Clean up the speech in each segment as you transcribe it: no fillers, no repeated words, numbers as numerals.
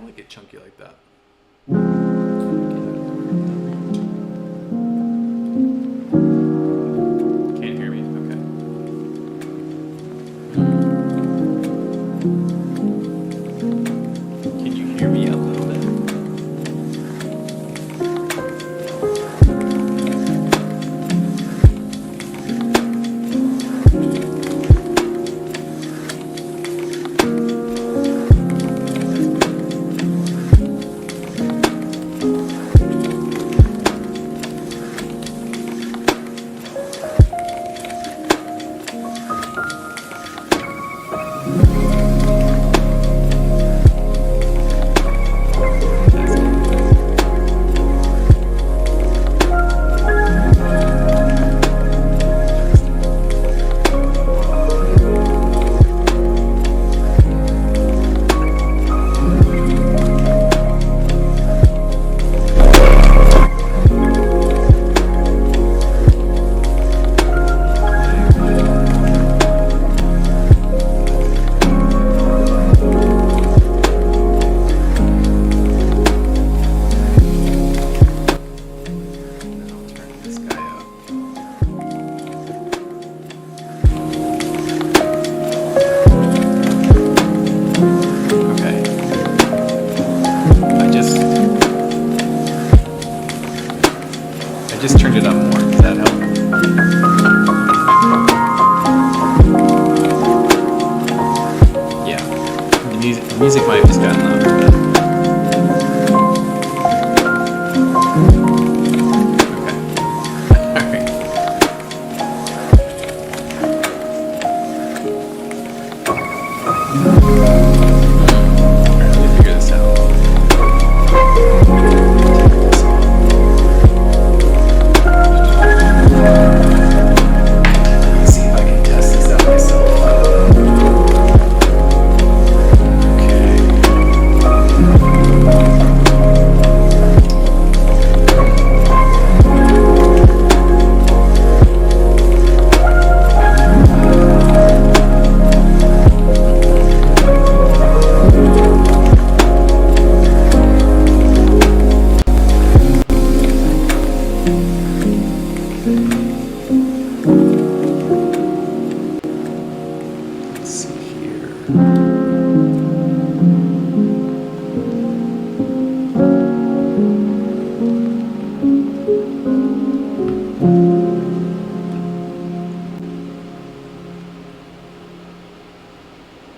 like it chunky like that. Can't hear me? Okay. Can you hear me a little bit? I just turned it up more. Does that help? Yeah. The music might have just gotten louder.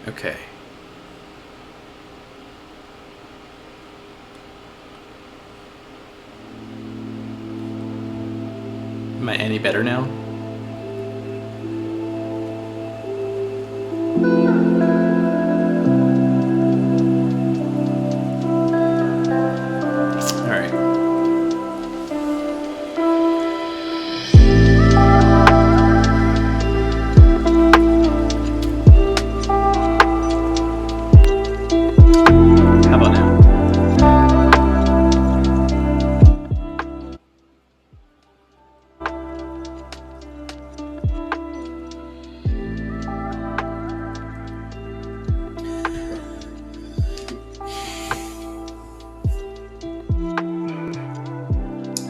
Okay. Am I any better now?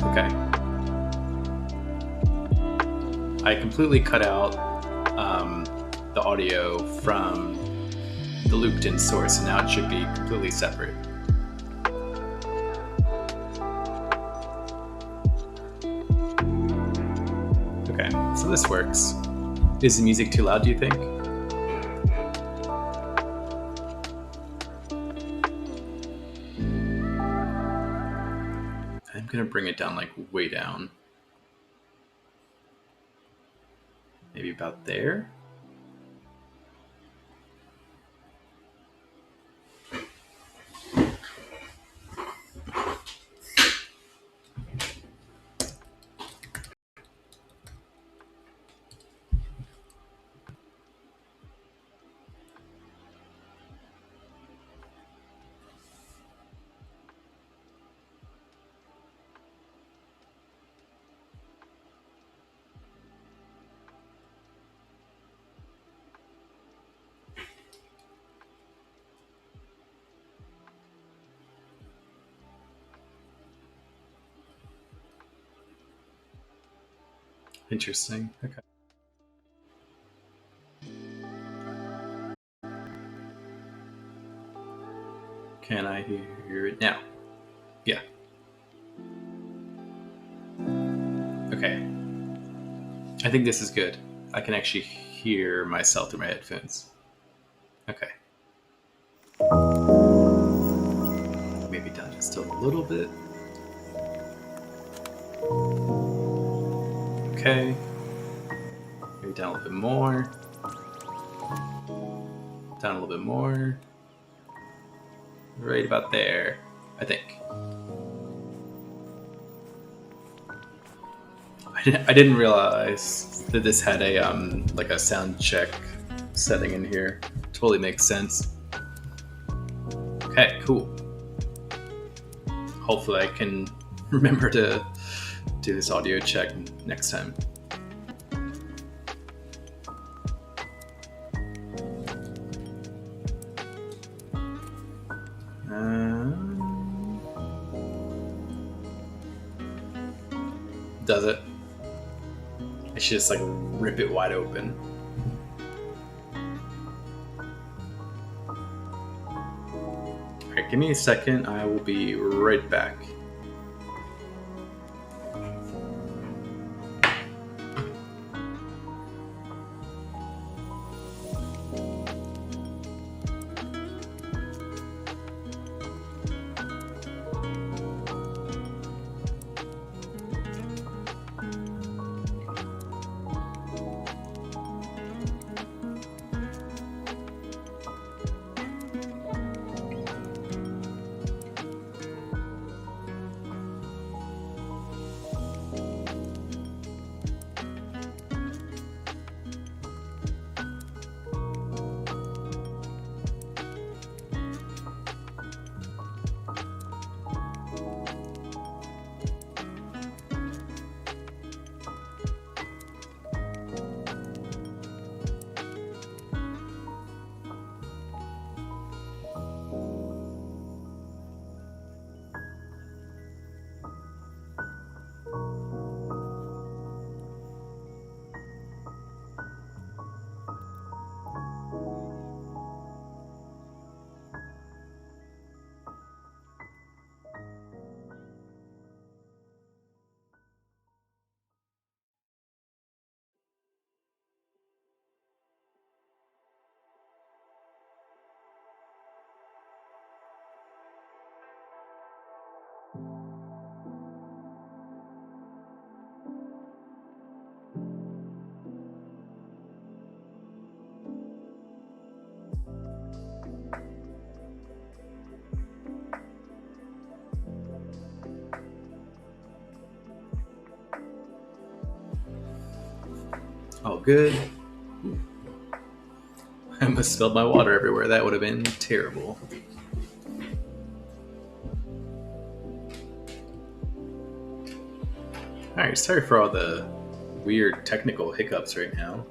Okay. I completely cut out the audio from the looped in source, and now it should be completely separate. Okay, so this works. Is the music too loud, do you think? I'm gonna bring it down, like way down. Maybe about there. Interesting. Okay. Can I hear it now? Yeah. Okay. I think this is good. I can actually hear myself through my headphones. Okay. Maybe down just a little bit. Okay. Maybe down a little bit more. Down a little bit more. Right about there, I think. I didn't realize that this had a like a sound check setting in here. Totally makes sense. Okay, cool. Hopefully I can remember to do this audio check next time. Does it? I should just like rip it wide open. Alright, give me a second. I will be right back. Oh, good. I almost spilled my water everywhere. That would have been terrible. Alright, sorry for all the weird technical hiccups right now.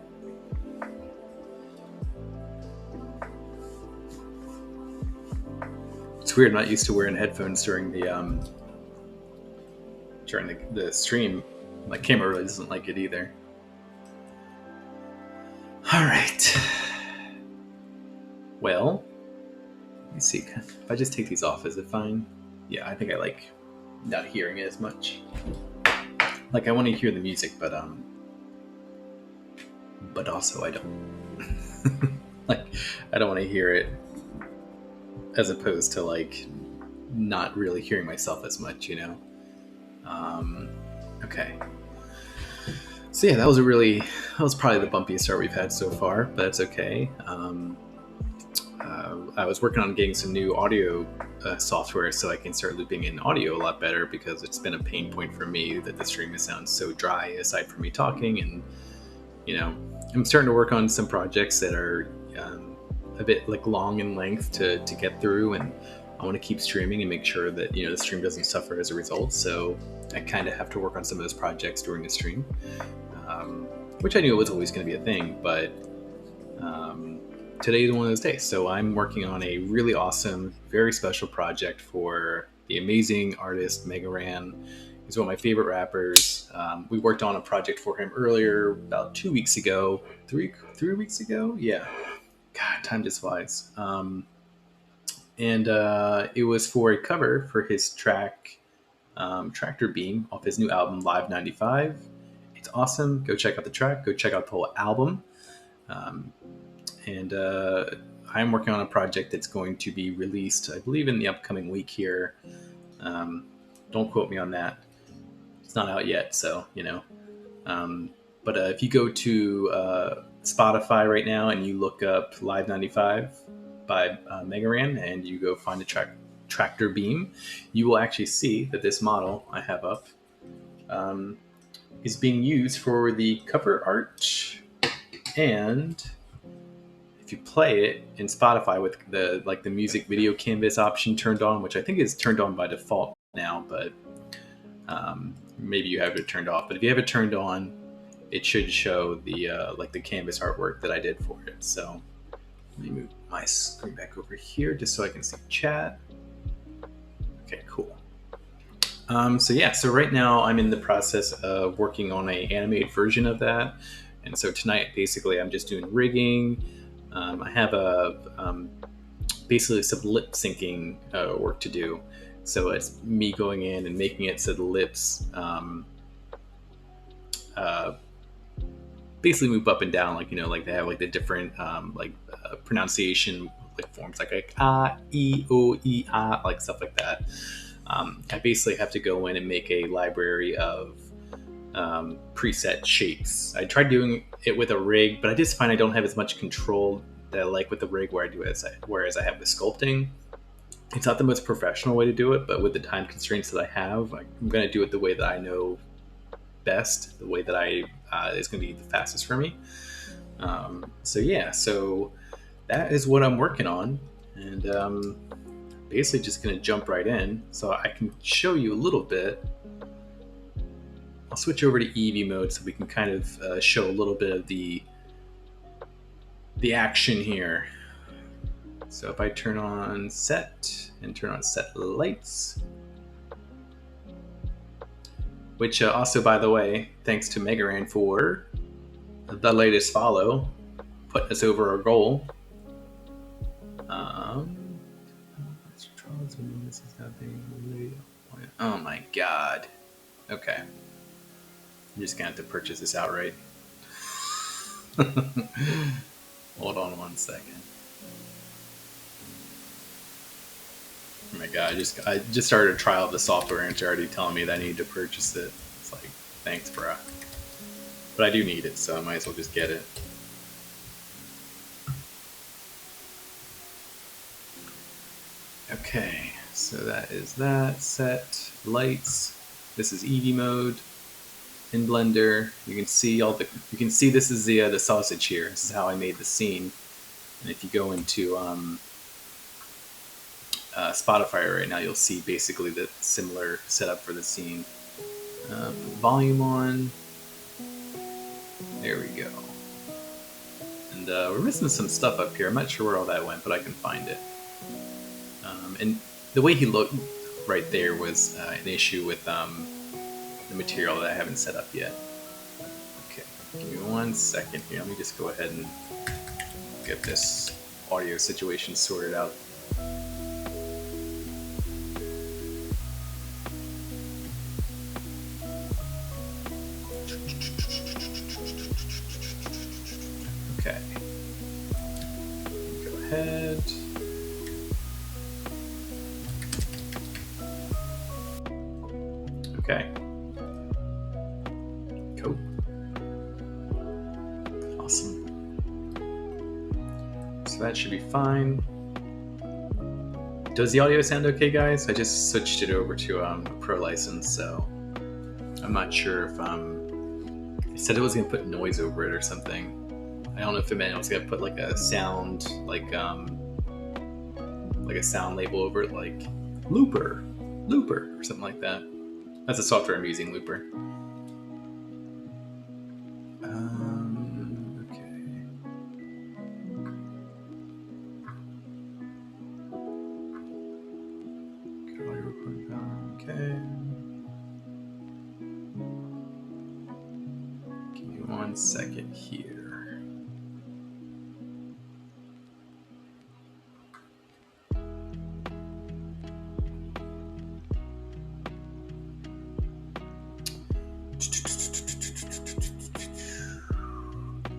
It's weird, I'm not used to wearing headphones during the stream. My camera really doesn't like it either. Alright. Well, let me see. If I just take these off, is it fine? Yeah, I think I like not hearing it as much. Like, I want to hear the music, but also I don't. Like, I don't want to hear it as opposed to like not really hearing myself as much, you know? Okay. So yeah, that was probably the bumpiest start we've had so far, but that's okay. I was working on getting some new audio software so I can start looping in audio a lot better, because it's been a pain point for me that the stream sounds so dry aside from me talking. And, you know, I'm starting to work on some projects that are a bit like long in length to get through, and I want to keep streaming and make sure that, you know, the stream doesn't suffer as a result. So I kind of have to work on some of those projects during the stream, which I knew it was always going to be a thing, but today is one of those days. So I'm working on a really awesome, very special project for the amazing artist Mega Ran He's one of my favorite rappers. We worked on a project for him earlier, about 2 weeks ago, three weeks ago. Yeah, God, time just flies. And it was for a cover for his track Tractor Beam off his new album Live 95. It's awesome. Go check out the track. Go check out the whole album. And I'm working on a project that's going to be released, I believe, in the upcoming week here. Don't quote me on that. It's not out yet, so, you know. But if you go to Spotify right now and you look up Live 95 by Mega Ran and you go find the track Tractor Beam, you will actually see that this model I have up is being used for the cover art. And if you play it in Spotify with the music video canvas option turned on, which I think is turned on by default now, but maybe you have it turned off. But if you have it turned on, it should show the canvas artwork that I did for it. So let me move my screen back over here just so I can see chat. Okay, cool. So right now I'm in the process of working on an animated version of that. And so tonight, basically, I'm just doing rigging. I have basically some lip syncing work to do. So it's me going in and making it so the lips basically move up and down, like they have like the different pronunciation forms, like ah, e, o, e, ah, like stuff like that. I basically have to go in and make a library of preset shapes. I tried doing it with a rig, but I just find I don't have as much control that I like with the rig whereas I have the sculpting. It's not the most professional way to do it, but with the time constraints that I have, I'm going to do it the way that I know best, the way that is going to be the fastest for me. So that is what I'm working on, and basically just going to jump right in so I can show you a little bit. I'll switch over to Eevee mode so we can kind of show a little bit of the action here. So if I turn on set and turn on set lights, which also, by the way, thanks to Mega Ran for the latest follow, putting us over our goal. Oh my god. Okay. I'm just gonna have to purchase this outright. Hold on one second. Oh my god, I just started a trial of the software and it's already telling me that I need to purchase it. It's like, thanks, bro. But I do need it, so I might as well just get it. Okay, so that is that. Set lights. This is Eevee mode. In Blender, you can see this is the sausage here. This is how I made the scene. And if you go into Spotify right now, you'll see basically the similar setup for the scene. Put volume on. There we go. And we're missing some stuff up here. I'm not sure where all that went, but I can find it. And the way he looked right there was an issue with the material that I haven't set up yet. Okay, give me 1 second here. Let me just go ahead and get this audio situation sorted out. Okay. Go ahead. Okay. Cool. Awesome. So that should be fine. Does the audio sound okay, guys? I just switched it over to a pro license, so I'm not sure if it said it was gonna put noise over it or something. I don't know if it meant it was gonna put like a sound, like a sound label over it, like Looper, or something like that. That's the software I'm using, Looper. Okay. 1 second here.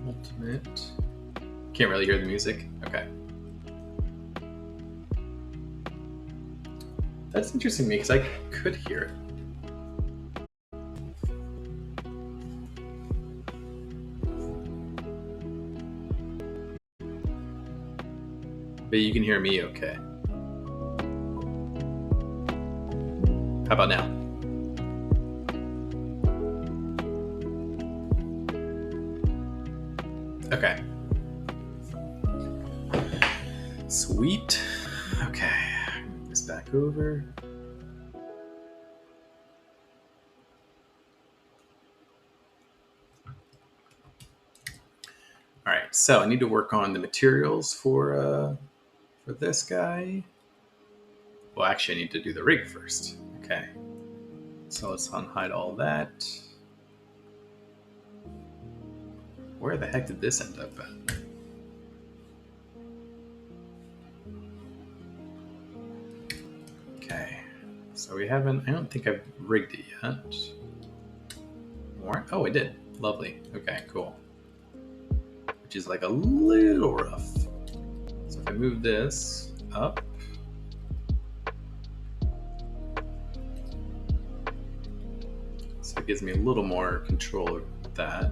Ultimate. Can't really hear the music. Okay. That's interesting to me because I could hear it. But you can hear me okay. How about now? Okay. Sweet. Okay. Move this back over. All right. So I need to work on the materials for this guy. Well, actually, I need to do the rig first. Okay. So let's unhide all that. Where the heck did this end up at? Okay. So we haven't, I don't think I've rigged it yet. More? Oh, I did. Lovely. Okay, cool. Which is like a little rough. So if I move this up, so it gives me a little more control of that.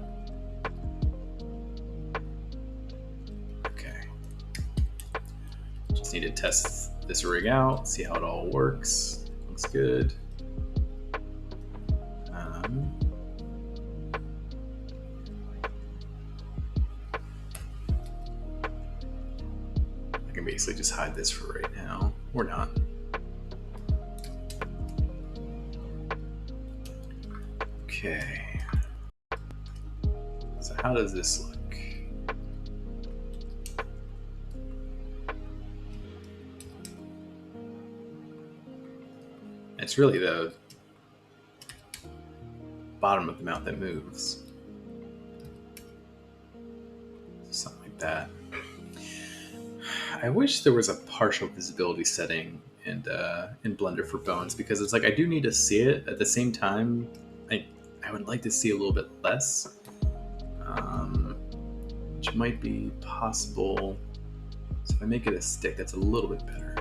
Okay. Just need to test this rig out, see how it all works. Looks good. I can basically just hide this for right now, or not. Okay. So how does this look? It's really the bottom of the mount that moves. Something like that. I wish there was a partial visibility setting in Blender for bones, because it's like I do need to see it. At the same time, I would like to see a little bit less, which might be possible. So if I make it a stick, that's a little bit better.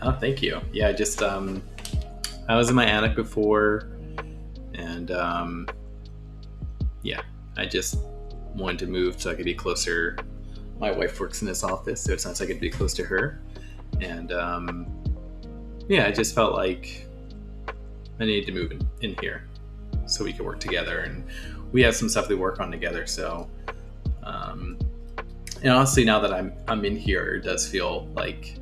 Oh, thank you. Yeah, just I was in my attic before, and yeah, I just wanted to move so I could be closer. My wife works in this office, so it's nice I could be close to her. And yeah, I just felt like I needed to move in here so we could work together, and we have some stuff to work on together. So, and honestly, now that I'm in here, it does feel like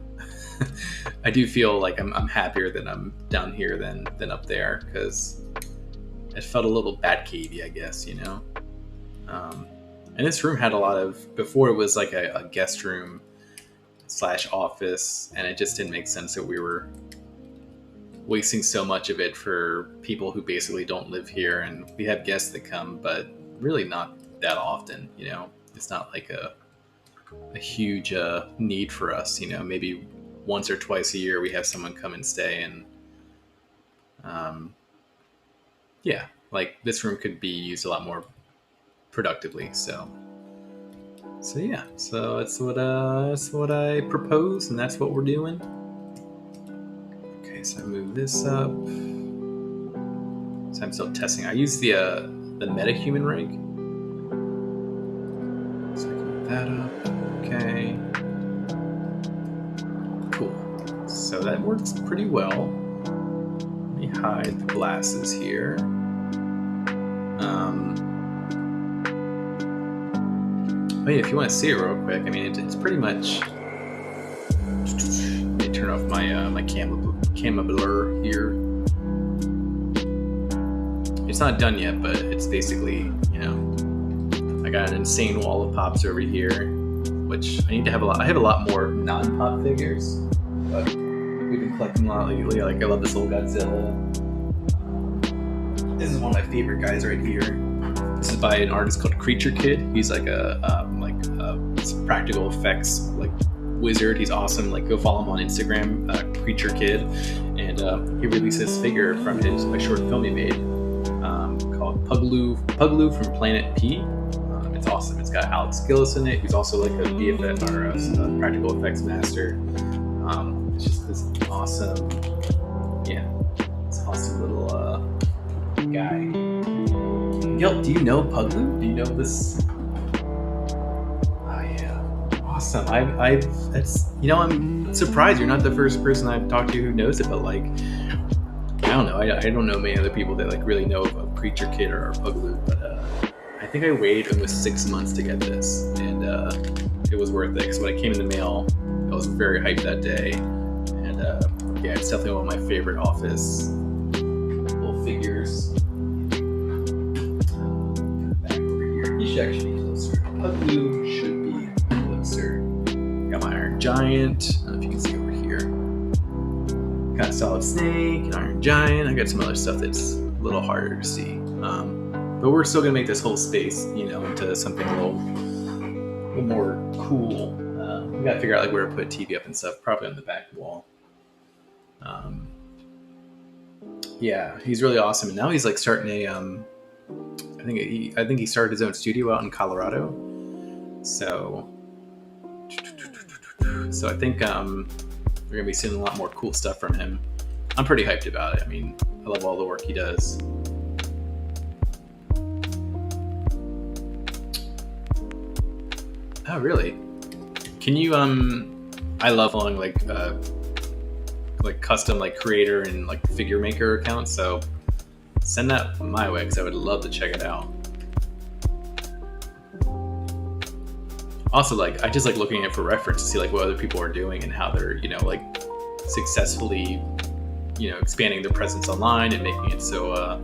I do feel like I'm happier that I'm down here than up there, because it felt a little Batcavey, I guess, you know. And this room had a lot of, before it was like a guest room / office, and it just didn't make sense that we were wasting so much of it for people who basically don't live here. And we have guests that come, but really not that often, you know. It's not like a huge need for us, you know. Maybe once or twice a year we have someone come and stay, and yeah, like this room could be used a lot more productively. So yeah, so that's what I propose, and that's what we're doing. Okay, so I move this up. So I'm still testing. I use the MetaHuman rig. So I can move that up. Okay. Cool. So that works pretty well. Let me hide the glasses here. Oh yeah, if you want to see it real quick, I mean, it's pretty much. Let me turn off my my camera blur here. It's not done yet, but it's basically, you know, I got an insane wall of pops over here, which I need to have a lot. I have a lot more non-pop figures, but we've been collecting a lot lately. Like I love this little Godzilla. This is one of my favorite guys right here. This is by an artist called Creature Kid. He's like a practical effects like wizard. He's awesome. Like, go follow him on Instagram, Creature Kid, and he released this figure from a short film he made called Puglu from Planet P. It's awesome. It's got Alex Gillis in it. He's also like a VFX or a practical effects master. It's just this awesome, this awesome little guy. Yo, do you know Puglu? Do you know this? Oh yeah, awesome. I'm surprised you're not the first person I've talked to who knows it, but like, I don't know. I don't know many other people that like really know of Creature Kid or Puglu, but I think I waited almost 6 months to get this, and it was worth it. Because when it came in the mail, I was very hyped that day, and it's definitely one of my favorite Office little figures. Back over here, he should actually be closer. Puglu should be closer. Got my Iron Giant. I don't know if you can see over here. Got Solid Snake, an Iron Giant. I got some other stuff that's a little harder to see. But we're still gonna make this whole space, into something a little more cool. We gotta figure out like where to put TV up and stuff. Probably on the back wall. He's really awesome, and now he's like starting a. I think he started his own studio out in Colorado. So I think we're gonna be seeing a lot more cool stuff from him. I'm pretty hyped about it. I mean, I love all the work he does. Oh, really? Can you I love following like custom like creator and like figure maker accounts, so send that my way because I would love to check it out. Also, like, I just like looking at it for reference to see like what other people are doing and how they're like successfully expanding their presence online and making it so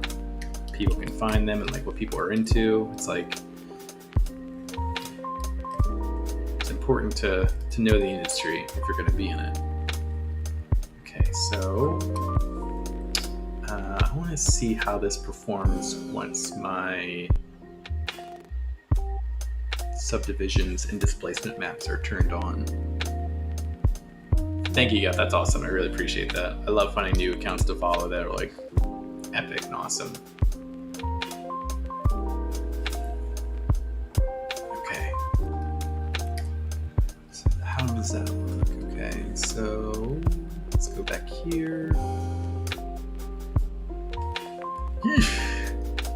people can find them and like what people are into. It's like important to know the industry if you're going to be in it. Okay, so I want to see how this performs once my subdivisions and displacement maps are turned on. Thank you, that's awesome. I really appreciate that. I love finding new accounts to follow that are like epic and awesome. How does that look? Okay, so let's go back here.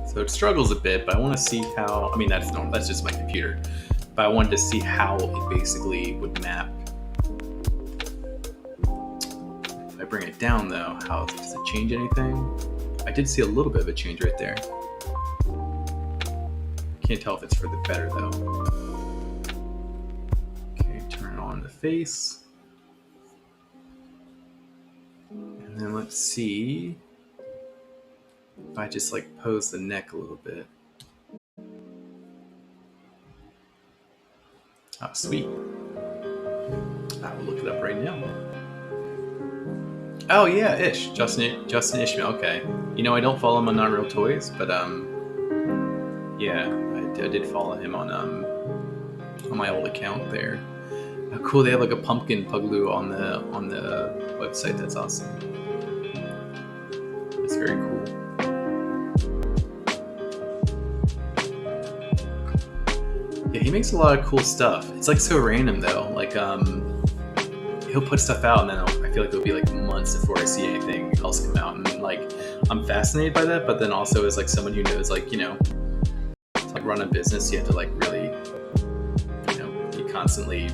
So it struggles a bit, but I want to see how. I mean, that's normal. That's just my computer. But I wanted to see how it basically would map. If I bring it down, though, how does it change anything? I did see a little bit of a change right there. Can't tell if it's for the better though. On the face, and then let's see if I just like pose the neck a little bit. Oh, sweet. I will look it up right now. Oh yeah, Ish, Justin Ishmael. Okay, I don't follow him on Not Real Toys, but I did follow him on my old account there. Oh, cool! They have like a pumpkin Puglu on the website. That's awesome. That's very cool. Yeah, he makes a lot of cool stuff. It's like so random though. Like he'll put stuff out, and then I feel like it'll be like months before I see anything else come out. And like I'm fascinated by that, but then also as like someone who knows like to like run a business, you have to like really be constantly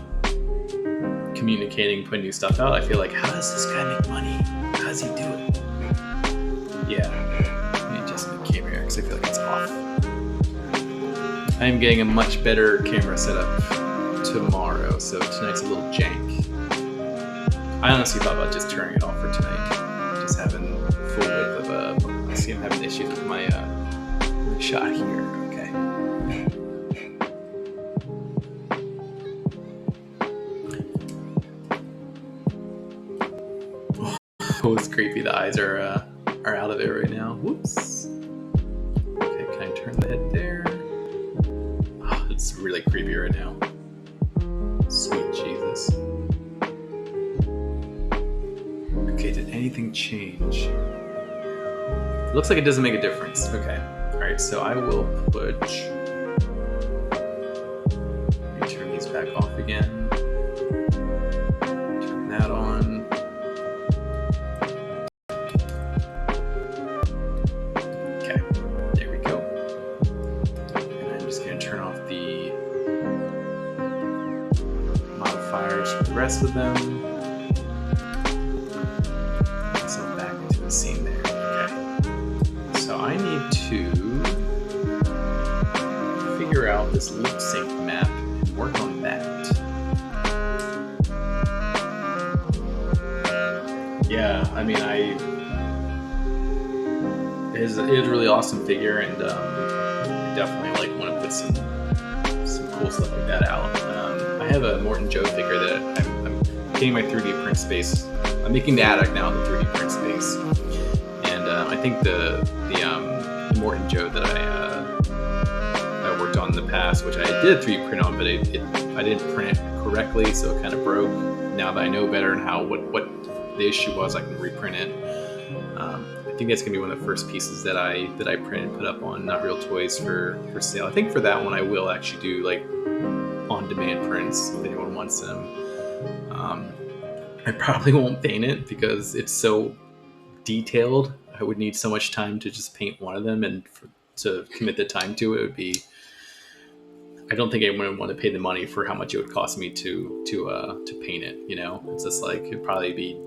communicating, putting new stuff out. I feel like, how does this guy make money? How does he do it? Yeah, let me adjust the camera here because I feel like it's off. I am getting a much better camera setup tomorrow, so tonight's a little jank. I honestly thought about just turning it off for tonight, just having full width of I see I'm having issues with my shot here. Okay. Oh, it's creepy. The eyes are out of it right now. Whoops. turn the head there. Oh, it's really creepy right now. Sweet Jesus. Okay, did anything change? Looks like it doesn't make a difference. Okay. Alright, so I will put... Let me turn these back off again. Turn that on. Okay, there we go. And I'm just going to turn off the modifiers for the rest of them. I need to figure out this lip sync map and work on that. Yeah, I mean, it is a really awesome figure, and I definitely like want to put some cool stuff like that out. I have a Morton Joe figure that I'm getting my 3D print space. I'm making the attic now in the 3D print space. I think the Morton Joe that I worked on in the past, which I did 3D print on, but I didn't print it correctly, so it kind of broke. Now that I know better and what the issue was, I can reprint it. I think that's gonna be one of the first pieces that I print and put up on Not Real Toys for sale. I think for that one I will actually do like on-demand prints if anyone wants them. I probably won't paint it because it's so detailed. I would need so much time to just paint one of them, and to commit the time to it would be. I don't think anyone would want to pay the money for how much it would cost me to paint it. You know, it's just like it'd probably be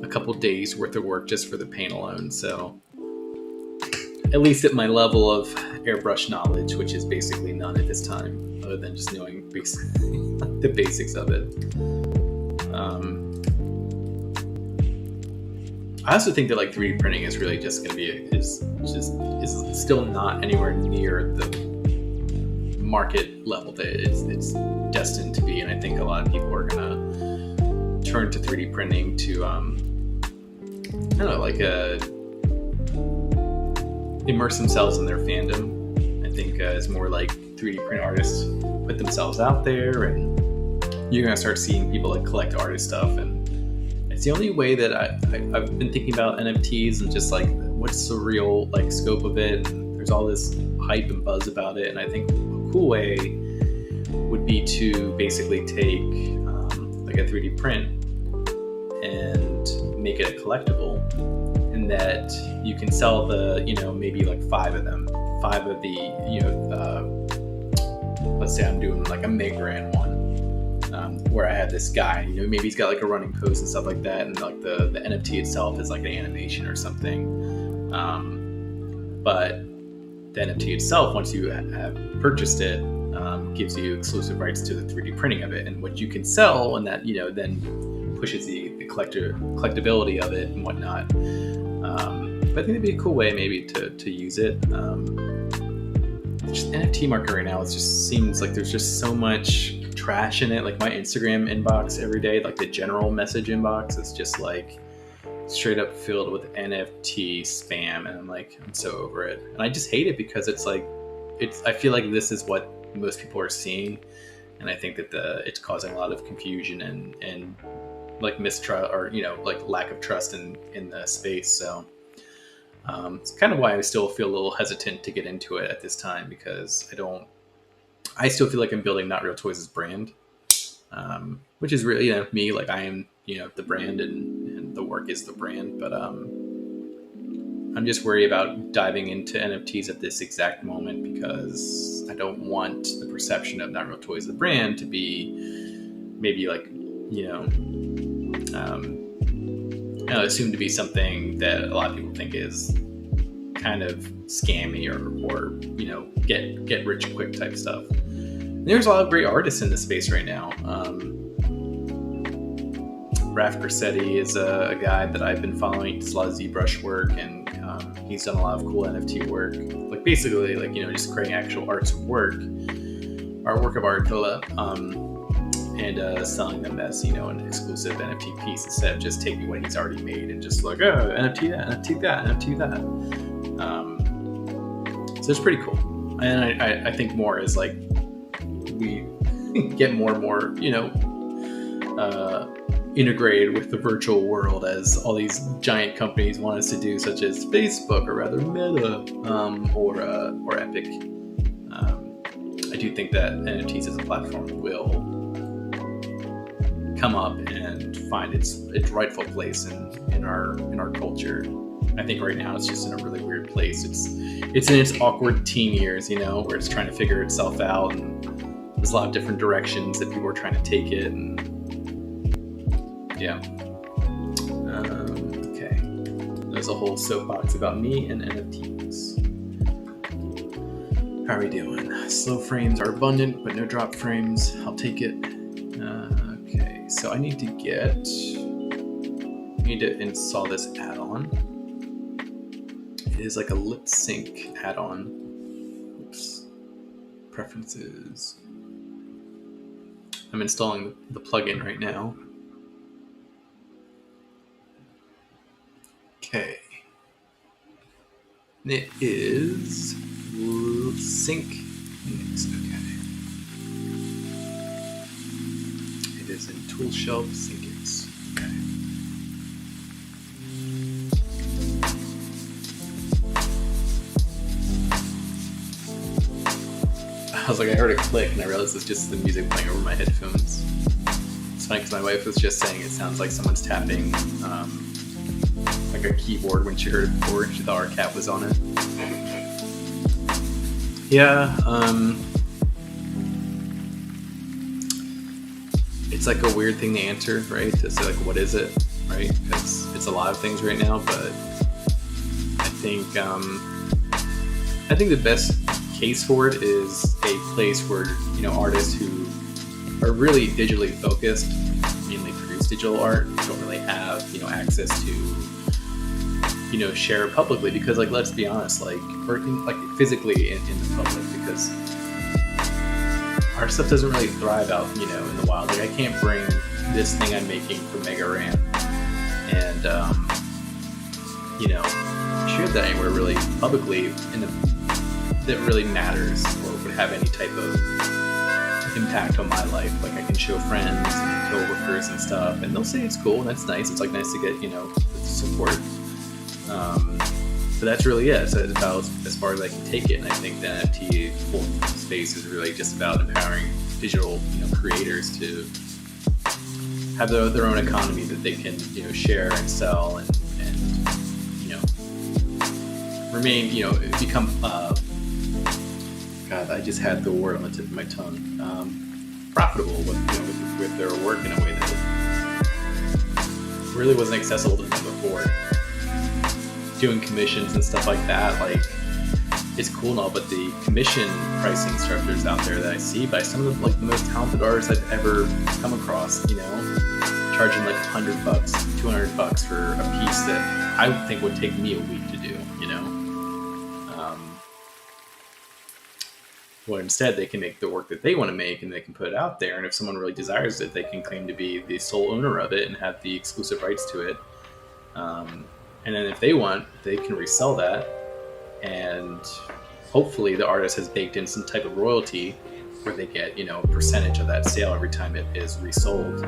a couple days worth of work just for the paint alone. So, at least at my level of airbrush knowledge, which is basically none at this time, other than just knowing the basics of it. I also think that like 3D printing is really just going to be is still not anywhere near the market level that it's destined to be, and I think a lot of people are going to turn to 3D printing to I don't know, like immerse themselves in their fandom. I think it's more like 3D print artists put themselves out there, and you're going to start seeing people like collect artist stuff, and it's the only way that I've been thinking about NFTs and just like what's the real like scope of it. And there's all this hype and buzz about it, and I think a cool way would be to basically take like a 3D print and make it a collectible, and that you can sell the maybe like 5 of the let's say I'm doing like a Megran one. Where I had this guy, maybe he's got like a running pose and stuff like that, and like the NFT itself is like an animation or something. But the NFT itself, once you have purchased it, gives you exclusive rights to the 3D printing of it, and what you can sell, and that then pushes the collectability of it and whatnot. But I think it'd be a cool way maybe to use it. Just NFT market right now, it just seems like there's just so much trash in it. Like my Instagram inbox every day, like the general message inbox, is just like straight up filled with NFT spam, and I'm so over it, and I just hate it because it's like I feel like this is what most people are seeing, and I think that it's causing a lot of confusion and like mistrust, or like lack of trust in the space. So it's kind of why I still feel a little hesitant to get into it at this time, because I still feel like I'm building Not Real Toys' brand, which is really me. Like I am the brand, and the work is the brand. But I'm just worried about diving into NFTs at this exact moment, because I don't want the perception of Not Real Toys, the brand, to be maybe like assumed to be something that a lot of people think is kind of scammy or get rich quick type stuff. And there's a lot of great artists in this space right now. Raph Grassetti is a guy that I've been following. He does a lot of ZBrush work, and he's done a lot of cool NFT work, like basically like just creating actual artwork of art, and selling them as an exclusive NFT piece, instead of just taking what he's already made and just like NFT that, NFT that, NFT that. So So it's pretty cool. And I think more is like we get more and more, integrated with the virtual world as all these giant companies want us to do, such as Facebook, or rather Meta, or Epic. I do think that NFTs as a platform will come up and find its rightful place in our culture. I think right now it's just in a really weird place. It's in its awkward teen years, where it's trying to figure itself out, and there's a lot of different directions that people are trying to take it, and yeah. Okay. There's a whole soapbox about me and NFTs. How are we doing? Slow frames are abundant, but no drop frames. I'll take it. Okay, so I need to install this add-on. It is like a lip sync add-on. Oops. Preferences. I'm installing the plugin right now. Okay. It is sync mix. Okay. It is in tool shelf syncix. Okay. I was like, I heard a click and I realized it's just the music playing over my headphones. It's funny because my wife was just saying it sounds like someone's tapping like a keyboard when she heard it before, and she thought our cat was on it. Yeah, it's like a weird thing to answer, right? To say like, what is it, right? Because it's a lot of things right now, but I think the best case for it is a place where artists who are really digitally focused, mainly produce digital art, don't really have access to share it publicly, because like, let's be honest, like physically in the public, because our stuff doesn't really thrive out in the wild. Like I can't bring this thing I'm making for Mega Ran and share that anywhere really publicly that really matters or would have any type of impact on my life. Like I can show friends and coworkers and stuff, and they'll say it's cool and that's nice. It's like nice to get support. But that's really it. So it's about as far as I can take it. And I think the NFT whole space is really just about empowering digital creators to have their own economy that they can share and sell and remain become God, I just had the word on the tip of my tongue. Profitable with their work in a way that really wasn't accessible to them before. Doing commissions and stuff like that, like it's cool and all, but the commission pricing structures out there that I see by some of the most talented artists I've ever come across, charging like $100, $200 for a piece that I would think would take me a week to do, Well, instead they can make the work that they want to make and they can put it out there, and if someone really desires it, they can claim to be the sole owner of it and have the exclusive rights to it. And then if they want, they can resell that, and hopefully the artist has baked in some type of royalty where they get a percentage of that sale every time it is resold.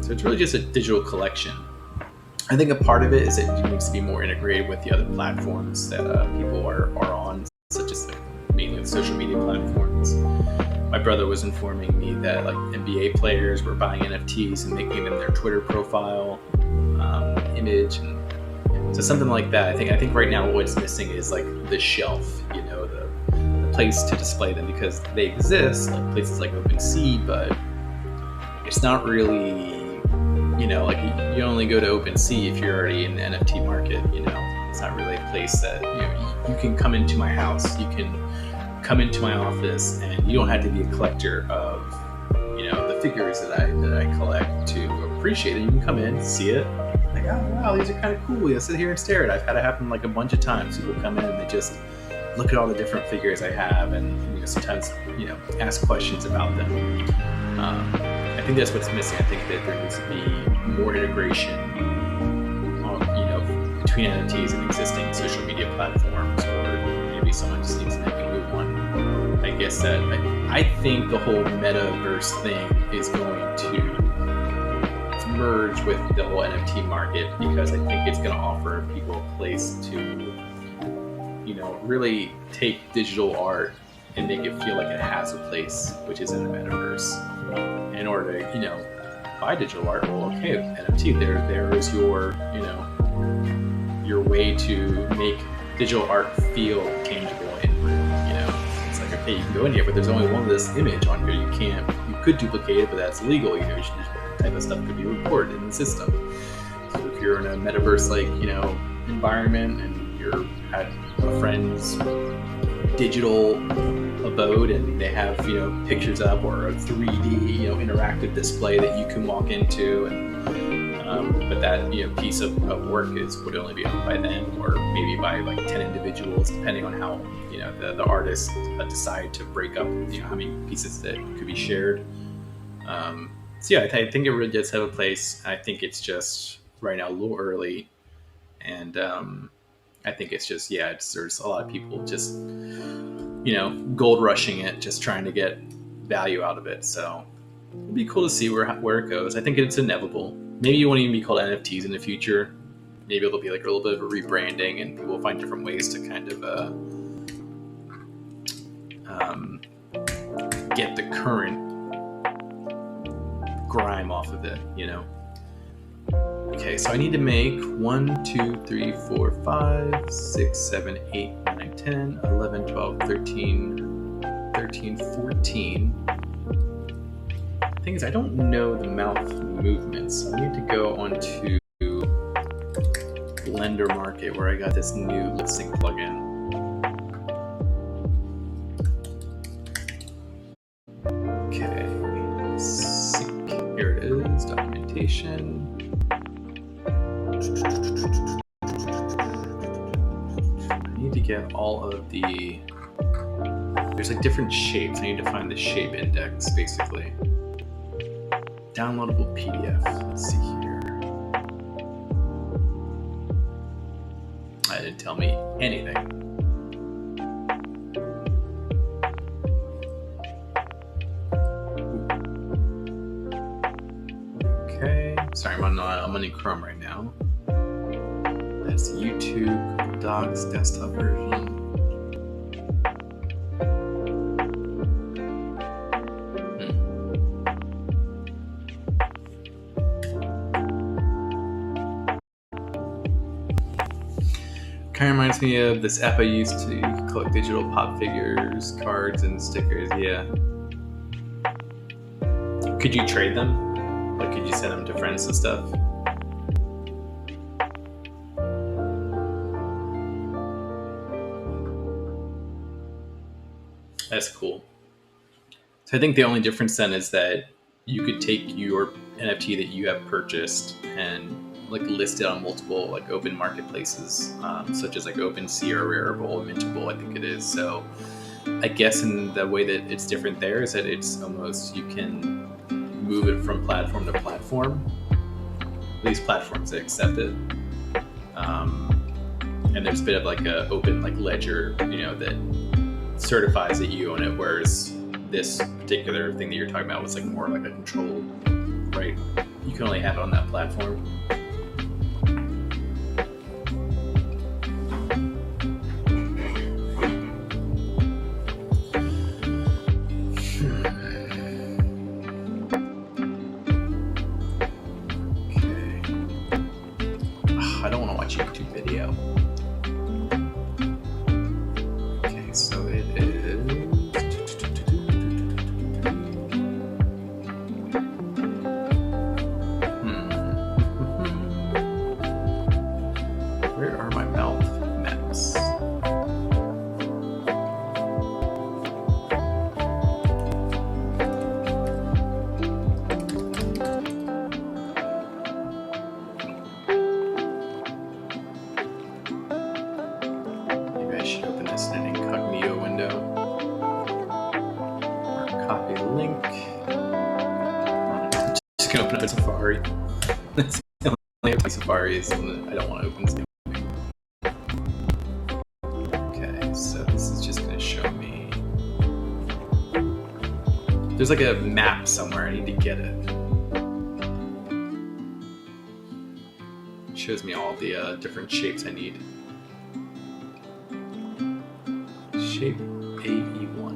So it's really just a digital collection. I think a part of it is it needs to be more integrated with the other platforms that people are on, such as mainly the social media platforms. My brother was informing me that like NBA players were buying NFTs and making them their Twitter profile image, and so something like that. I think right now what's missing is like the shelf, the place to display them, because they exist, like places like OpenSea, but it's not really, like you only go to OpenSea if you're already in the NFT market. It's not really a place that you can come into my house, you can come into my office, and you don't have to be a collector of the figures that I collect to appreciate it. You can come in, see it, like, oh wow, these are kind of cool. You'll sit here and stare at it. I've had it happen like a bunch of times. People come in and they just look at all the different figures I have, and sometimes ask questions about them. I think that's what's missing. I think that there needs to be more integration between NFTs and existing social media platforms, or maybe already someone just needs to make a move on. I guess that I think the whole metaverse thing is going to merge with the whole NFT market, because I think it's going to offer people a place to, really take digital art and make it feel like it has a place, which is in the metaverse. In order to, buy digital art, well, okay, NFT, there is your, your way to make digital art feel tangible and real. It's like, okay, you can go in here, but there's only one of this image on here. You could duplicate it, but that's illegal. Type of stuff could be recorded in the system. So if you're in a metaverse environment and you're at a friend's digital abode and they have pictures up, or a 3D interactive display that you can walk into, and but that piece of work would only be owned by them, or maybe by like 10 individuals, depending on how the artist decide to break up how many pieces that could be shared. So yeah, I think it really does have a place. I think it's just right now a little early, and I think it's just there's a lot of people just gold rushing it, just trying to get value out of it. So it'd be cool to see where it goes. I think it's inevitable. Maybe it won't even be called NFTs in the future. Maybe it'll be like a little bit of a rebranding, and people will find different ways to kind of get the current grime off of it, Okay, so I need to make 1, 2, 3, 4, 5, 6, 7, 8, 9, 10, 11, 12, 13, 14. The thing is, I don't know the mouth movements, so I need to go onto Blender Market, where I got this new lip sync plugin. Here it is, documentation. I need to get all of the, there's like different shapes. I need to find the shape index, basically. Downloadable PDF, let's see here. That didn't tell me anything. Sorry, I'm in Chrome right now. That's YouTube, Google Docs, desktop version. Kind of reminds me of this app I used to collect digital pop figures, cards, and stickers. Yeah. Could you trade them? Like, could you send them to friends and stuff? That's cool. So I think the only difference then is that you could take your NFT that you have purchased and like list it on multiple like open marketplaces, such as like OpenSea or Rarible, Mintable, I think it is. So I guess in the way that it's different there is that it's almost, you can move it from platform to platform. These platforms that accept it, and there's a bit of like a open like ledger, that certifies that you own it. Whereas this particular thing that you're talking about was like more like a controlled, right? You can only have it on that platform. I don't want to watch a YouTube video. Okay, so it is. Where are my mouth maps? I should open this in an incognito window. Or copy the link. I'm just gonna open up Safari. That's the only way Safari is one that I don't want to open. Okay, so this was like a map somewhere. I need to get it. It shows me all the different shapes I need. Shape AE1,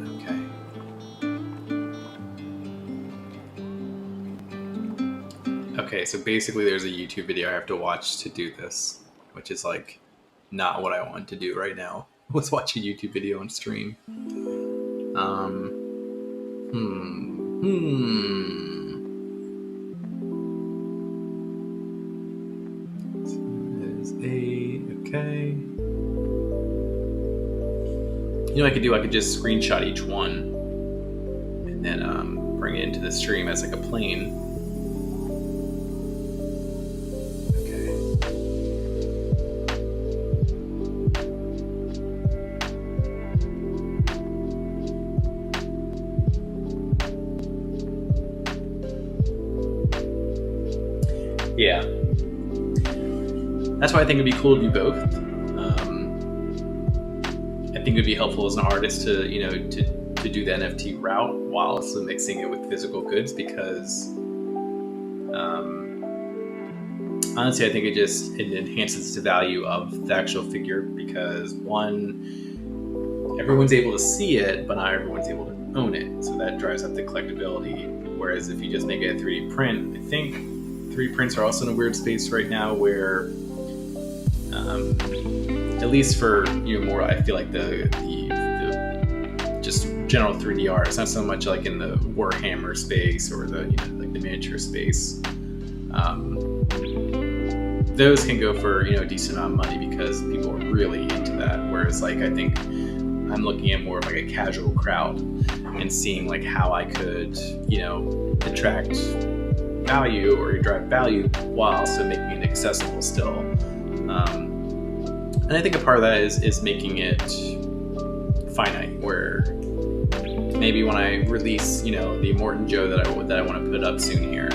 okay. Okay, so basically there's a YouTube video I have to watch to do this, which is like not what I want to do right now. Let's watch a YouTube video on stream. So there's A, okay. You know what I could do? I could just screenshot each one and then bring it into the stream as like a plane. Yeah, that's why I think it'd be cool to do both. I think it'd be helpful as an artist to, you know, to do the NFT route while also mixing it with physical goods, because honestly, I think it enhances the value of the actual figure, because one, everyone's able to see it, but not everyone's able to own it, so that drives up the collectability. Whereas if you just make it a 3D print, I think 3D prints are also in a weird space right now where, at least for, you know, more, I feel like the just general 3D art, it's not so much like in the Warhammer space or the, you know, like the miniature space. Those can go for, you know, a decent amount of money because people are really into that. Whereas like, I think I'm looking at more of like a casual crowd and seeing like how I could, you know, attract value or drive value while also making it accessible still. And I think a part of that is making it finite, where maybe when I release, you know, the Immortan Joe that I want to put up soon here,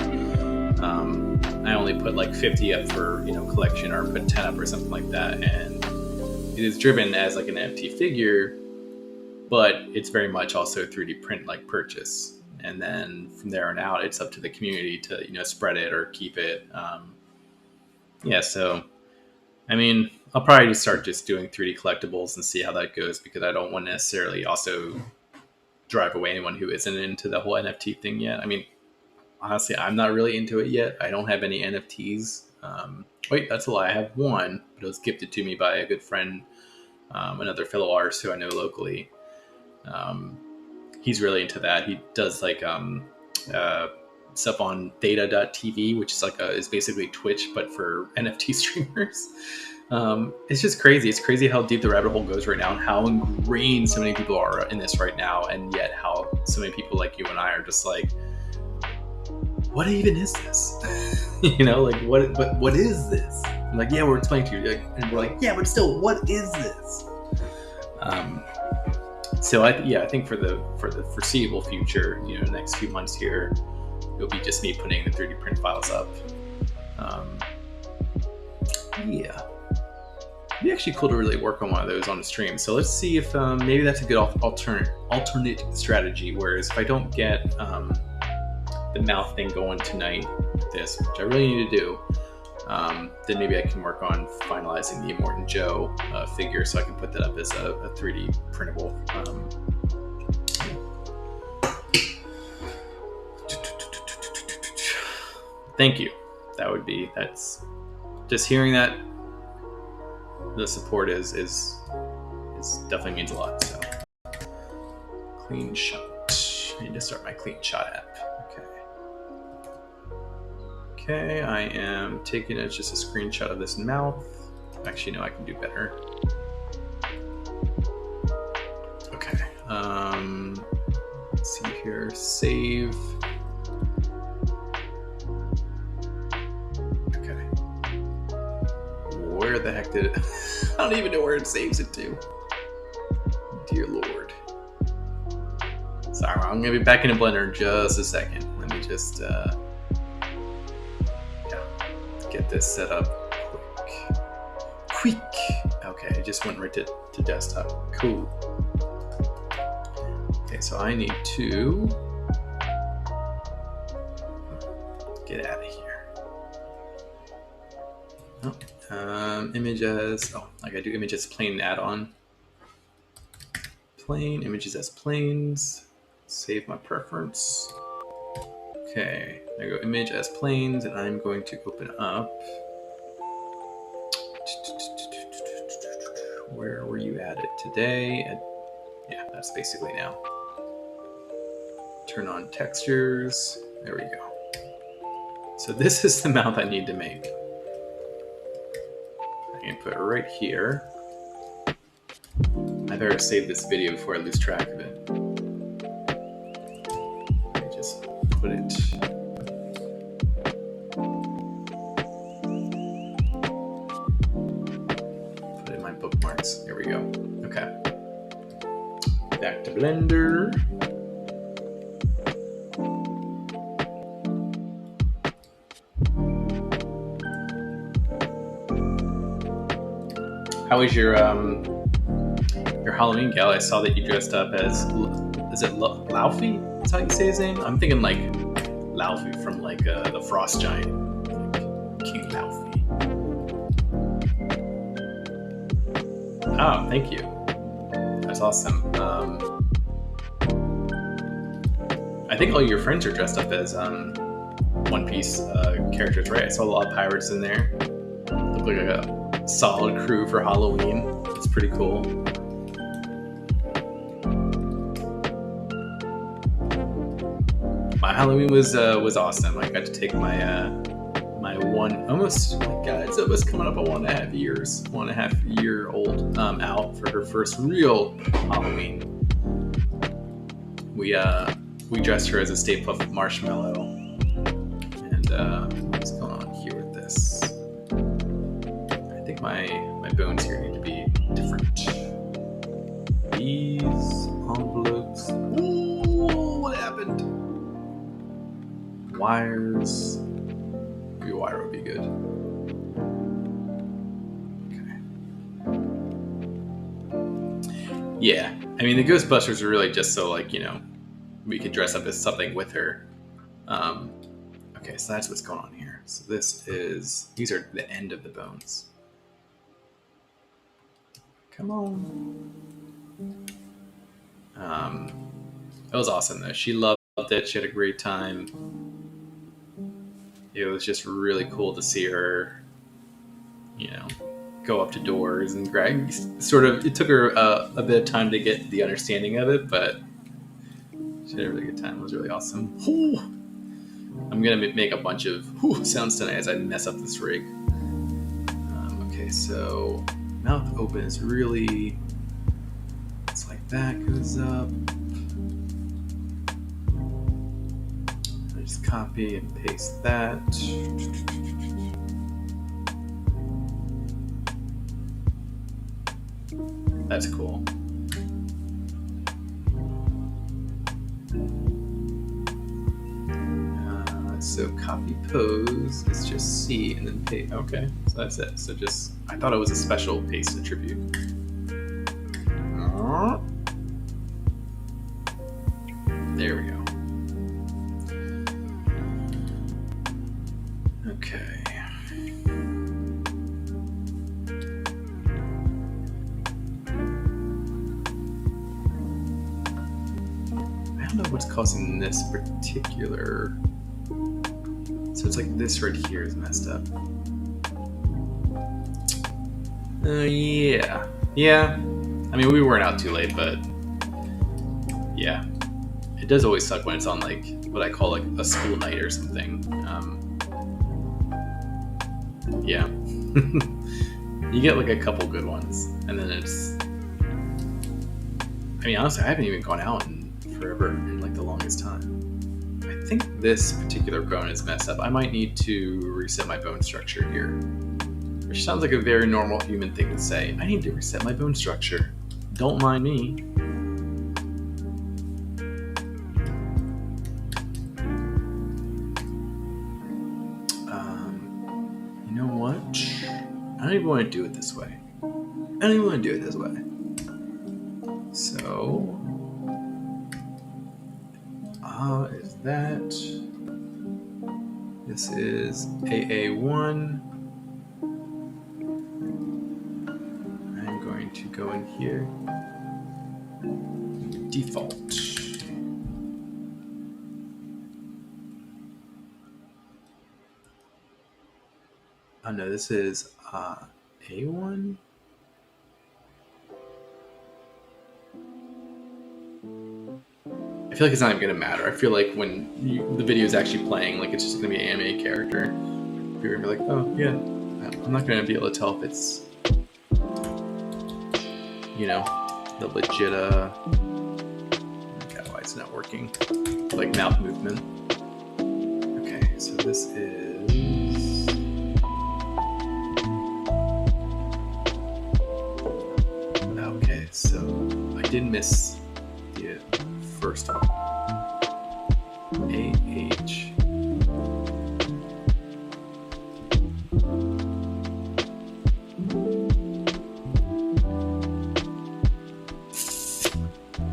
I only put like 50 up for, you know, collection, or put 10 up or something like that, and it is driven as like an NFT figure, but it's very much also a 3D print like purchase. And then from there on out, it's up to the community to, you know, spread it or keep it. Yeah, so, I mean, I'll probably just start just doing 3D collectibles and see how that goes, because I don't want to necessarily also drive away anyone who isn't into the whole NFT thing yet. I mean, honestly, I'm not really into it yet. I don't have any NFTs. Wait, that's a lie. I have one, but it was gifted to me by a good friend, another fellow artist who I know locally. He's really into that. He does like stuff on Theta.tv, which is like is basically Twitch but for NFT streamers. It's just crazy. It's crazy how deep the rabbit hole goes right now, and how ingrained so many people are in this right now, and yet how so many people like you and I are just like, what even is this? You know, like what is this? I'm like, yeah, we're explaining to you, like, and we're like, yeah, but still, what is this? So I think for the foreseeable future, you know, the next few months here, it'll be just me putting the 3D print files up. Yeah, it'd be actually cool to really work on one of those on the stream. So let's see if maybe that's a good alternate strategy. Whereas if I don't get the mouth thing going tonight with this, which I really need to do, then maybe I can work on finalizing the Immortan Joe figure, so I can put that up as a 3D printable. Thank you. That's just hearing that. The support is definitely means a lot. So, clean shot. I need to start my clean shot app. Okay, I am taking it just a screenshot of this mouth. Actually, no, I can do better. Okay, let's see here, save. Okay, where the heck did it? I don't even know where it saves it to. Dear Lord. Sorry, I'm gonna be back in the blender in just a second. Let me just, get this set up quick. Okay, I just went right to desktop. Cool. Okay, so I need to Get out of here. Oh, image as, I gotta do image as plane add-on. Plane, images as planes. Save my preference. Okay, I go image as planes, and I'm going to open up. Where were you at it today? Yeah, that's basically now. Turn on textures. There we go. So this is the mouth I need to make. I can put it right here. I better save this video before I lose track of it. Let me just put it. Put it in my bookmarks. Here we go. Okay. Back to Blender. How was your Halloween gala? I saw that you dressed up as, is it Laufey? That's how you say his name? I'm thinking like Laufey from like the Frost Giant, like King Laufey. Oh, thank you. That's awesome. I think all your friends are dressed up as One Piece characters, right? I saw a lot of pirates in there. Look like a solid crew for Halloween. It's pretty cool. My Halloween was awesome. I got to take my my it's almost coming up on 1.5 years, 1.5-year-old out for her first real Halloween. We dressed her as a Stay Puft Marshmallow, and what's going on here with this? I think my bones here need to be different. These envelopes. Ooh, what happened? Wires. Maybe wire would be good. Okay. Yeah, I mean the Ghostbusters are really just so like we could dress up as something with her. Okay, so that's what's going on here. So these are the end of the bones. Come on. It was awesome though. She loved it. She had a great time. It was just really cool to see her, go up to doors and Greg it took her a bit of time to get the understanding of it, but she had a really good time. It was really awesome. Ooh. I'm going to make a bunch of sounds tonight as I mess up this rig. Okay, so mouth open is really, it's like that goes up. I just copy and paste that. That's cool. So copy pose is just C and then paste. Okay, so that's it. So I thought it was a special paste attribute. There we go. Okay. I don't know what's causing this particular. So it's like this right here is messed up. Yeah. I mean, we weren't out too late, but yeah. It does always suck when it's on like what I call like a school night or something. Yeah. You get like a couple good ones, and then it's. I mean, honestly, I haven't even gone out in forever, in like the longest time. I think this particular bone is messed up. I might need to reset my bone structure here. Which sounds like a very normal human thing to say. I need to reset my bone structure. Don't mind me. You know what? I don't even want to do it this way. So... is that This is AA1. I'm going to go in here. Default. Oh no, this is A1. I feel like it's not even gonna matter. I feel like when the video is actually playing, like it's just gonna be an anime character. You're gonna be like, oh yeah. I'm not gonna be able to tell if it's, you know, the legit. Okay, why it's not working? Like mouth movement. Okay, so this is. Okay, so I did miss the first one. AH.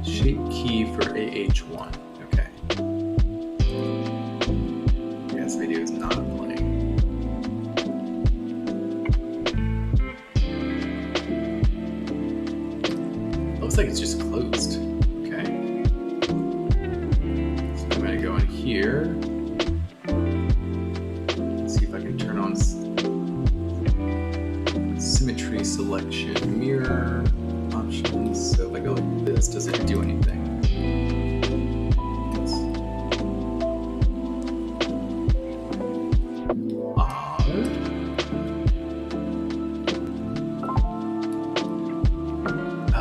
Shape key for AH1. Okay. Yes, video is not playing. Looks like it's just closed. Okay. So I'm gonna go in here. Let's see if I can turn on symmetry selection, mirror options. So if I go like this, does it do anything?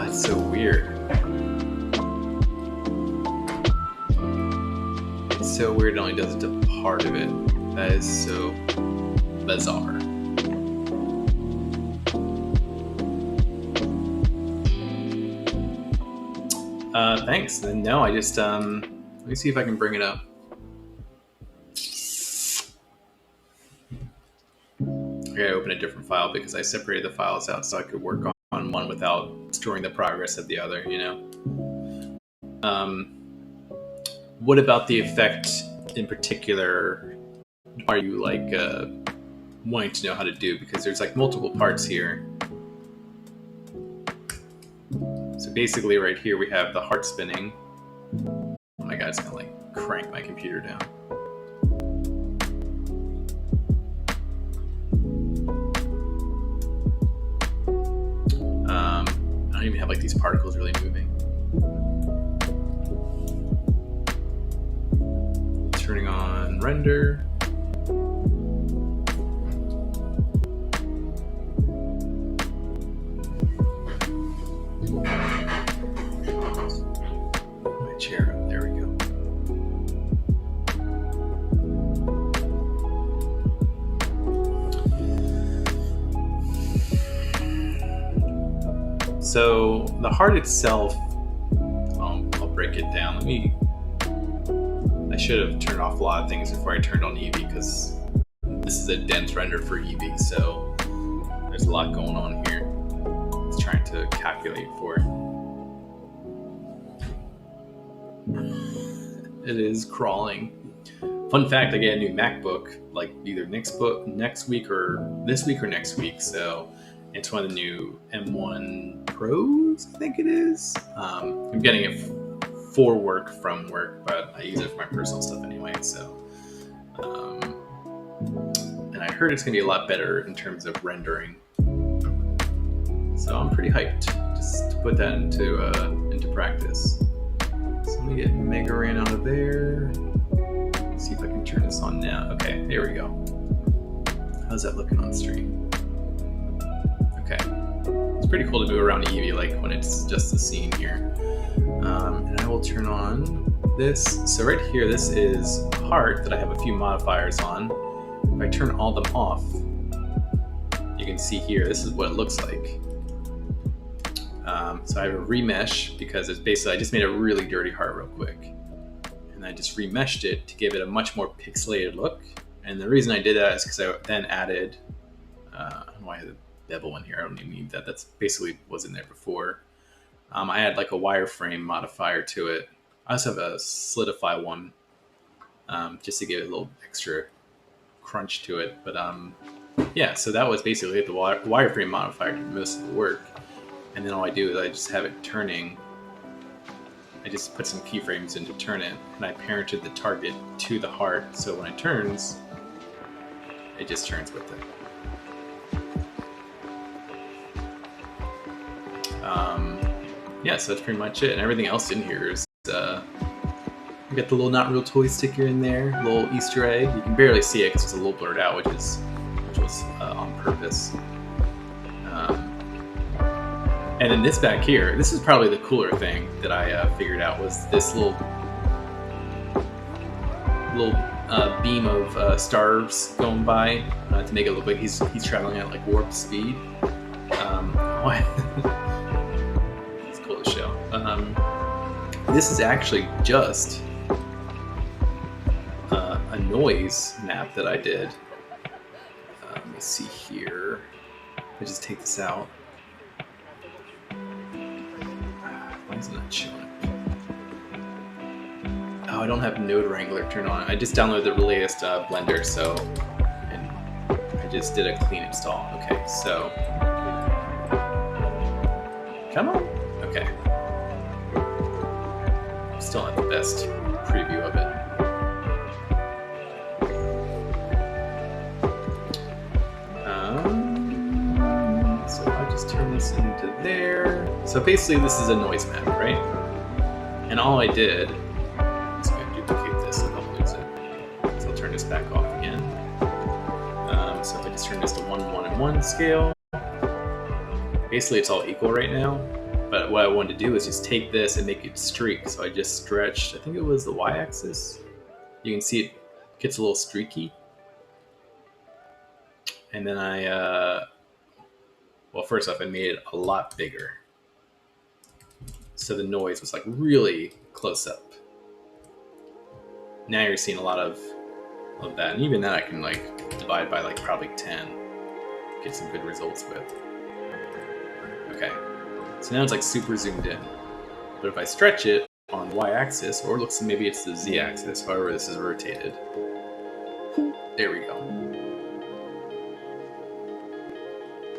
It's so weird. It's so weird it only does it to part of it. That is so bizarre. Thanks. Then no, I just let me see if I can bring it up. I gotta open a different file because I separated the files out so I could work on one without storing the progress of the other, you know. What about the effect in particular are you like wanting to know how to do? Because there's like multiple parts here. So basically right here we have the heart spinning. Oh my god, it's gonna like crank my computer down. I don't even have like these particles really moving. Turning on render. My chair up, there we go. So the heart itself, I'll break it down. I should have turned off a lot of things before I turned on Eevee because this is a dense render for Eevee, so there's a lot going on here. It's trying to calculate for it. It is crawling. Fun fact, I get a new MacBook like either next week or this week or next week, so it's one of the new M1 Pros, I think it is. I'm getting it for work from work, but I use it for my personal stuff anyway. So, and I heard it's gonna be a lot better in terms of rendering. So I'm pretty hyped just to put that into practice. So let me get Megaran out of there. Let's see if I can turn this on now. Okay, there we go. How's that looking on stream? Okay, it's pretty cool to move around Eevee like when it's just the scene here. And I will turn on this. So right here, this is heart that I have a few modifiers on. If I turn all them off, you can see here, this is what it looks like. So I have a remesh because it's basically, I just made a really dirty heart real quick. And I just remeshed it to give it a much more pixelated look. And the reason I did that is because I then added, I don't know why I had a bevel in here, I don't even need that. That's basically was in there before. I had like a wireframe modifier to it. I also have a solidify one, just to give it a little extra crunch to it. But yeah, so that was basically it. The wireframe modifier did most of the work. And then all I do is I just have it turning. I just put some keyframes in to turn it, and I parented the target to the heart, so when it turns, it just turns with it. Yeah, so that's pretty much it. And everything else in here is, you got the little Not Real Toy sticker in there, little Easter egg. You can barely see it because it's a little blurred out, which was on purpose. And then this back here, this is probably the cooler thing that I figured out, was this little beam of stars going by to make it look like he's traveling at like warp speed. It's cool to show. This is actually just a noise map that I did. Let me see here. I just take this out. Why is it not showing? Oh, I don't have Node Wrangler turned on. I just downloaded the latest Blender, so and I just did a clean install. Okay, so come on. Okay, still not the best preview of it. So I just turn this into there. So basically, this is a noise map, right? And all I did. I'm going to duplicate this so I don't lose it. So I'll turn this back off again. So if I just turn this to 1, 1, and 1 scale, basically it's all equal right now. But what I wanted to do is just take this and make it streak. So I just stretched, I think it was the y-axis. You can see it gets a little streaky. And then well, first off, I made it a lot bigger. So the noise was like really close up. Now you're seeing a lot of that. And even that I can like divide by like probably 10. Get some good results with. Okay. So now it's like super zoomed in. But if I stretch it on the y-axis, or it looks maybe it's the z-axis, however this is rotated. There we go.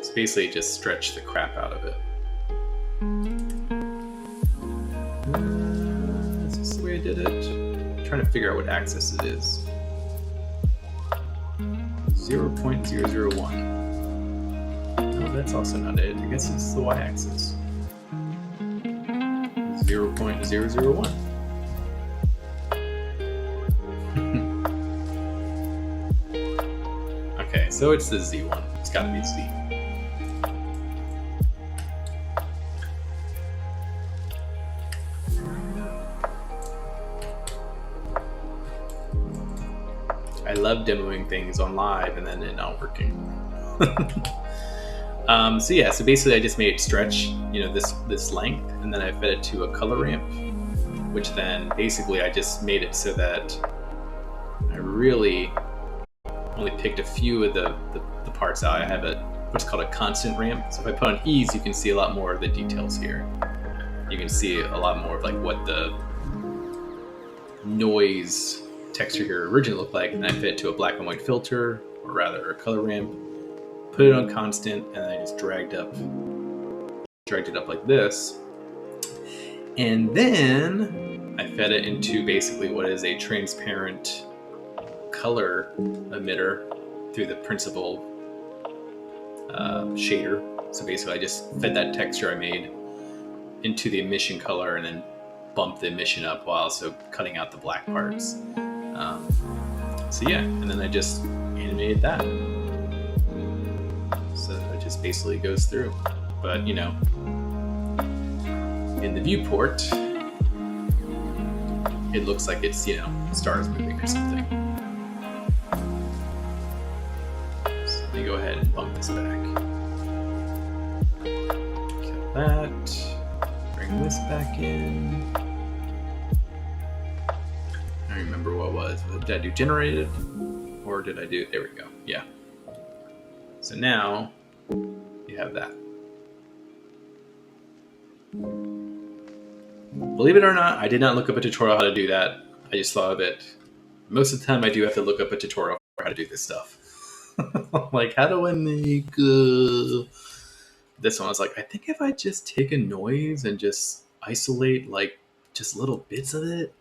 So basically just stretch the crap out of it. Is this the way I did it? I'm trying to figure out what axis it is. 0.001. No, that's also not it. I guess it's the y-axis. 0.001. Okay, so it's the Z one. It's gotta be Z. I love demoing things on live and then it not working. So yeah, so basically I just made it stretch, this length, and then I fed it to a color ramp, which then basically I just made it so that I really only picked a few of the parts out. I have what's called a constant ramp. So if I put on ease, you can see a lot more of the details here. You can see a lot more of like what the noise texture here originally looked like, and then I fit it to a black and white filter, or rather a color ramp, put it on constant, and then I just dragged it up like this. And then I fed it into basically what is a transparent color emitter through the principal shader. So basically I just fed that texture I made into the emission color and then bumped the emission up while also cutting out the black parts. So yeah, and then I just animated that. So it just basically goes through. But in the viewport, it looks like it's, stars moving or something. So let me go ahead and bump this back. Kill that. Bring this back in. I don't remember what it was. Did I do generated? Or did I do... There we go. Yeah. So now you have that. Believe it or not, I did not look up a tutorial how to do that. I just thought of it. Most of the time I do have to look up a tutorial for how to do this stuff. Like, how do I make this one? I was like, I think if I just take a noise and just isolate like just little bits of it,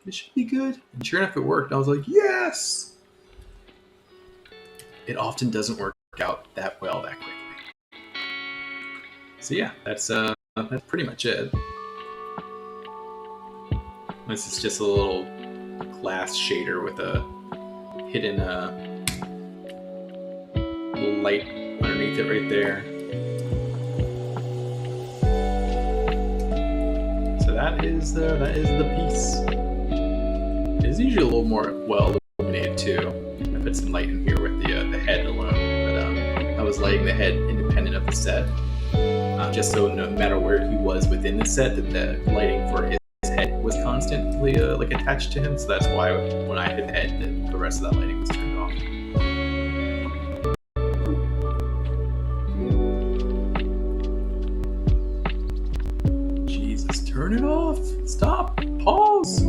it should be good. And sure enough, it worked. I was like, yes. It often doesn't work out that well that quickly. So yeah, that's pretty much it. This is just a little glass shader with a hidden little light underneath it right there. So that is the piece. It's usually a little more well illuminated too. I put some light in here with the head alone, but I was lighting the head independent of the set, just so no matter where he was within the set, that the lighting for his head was constantly like attached to him. So that's why when I hit the head, the rest of that lighting was turned off. Jesus, turn it off! Stop! Pause!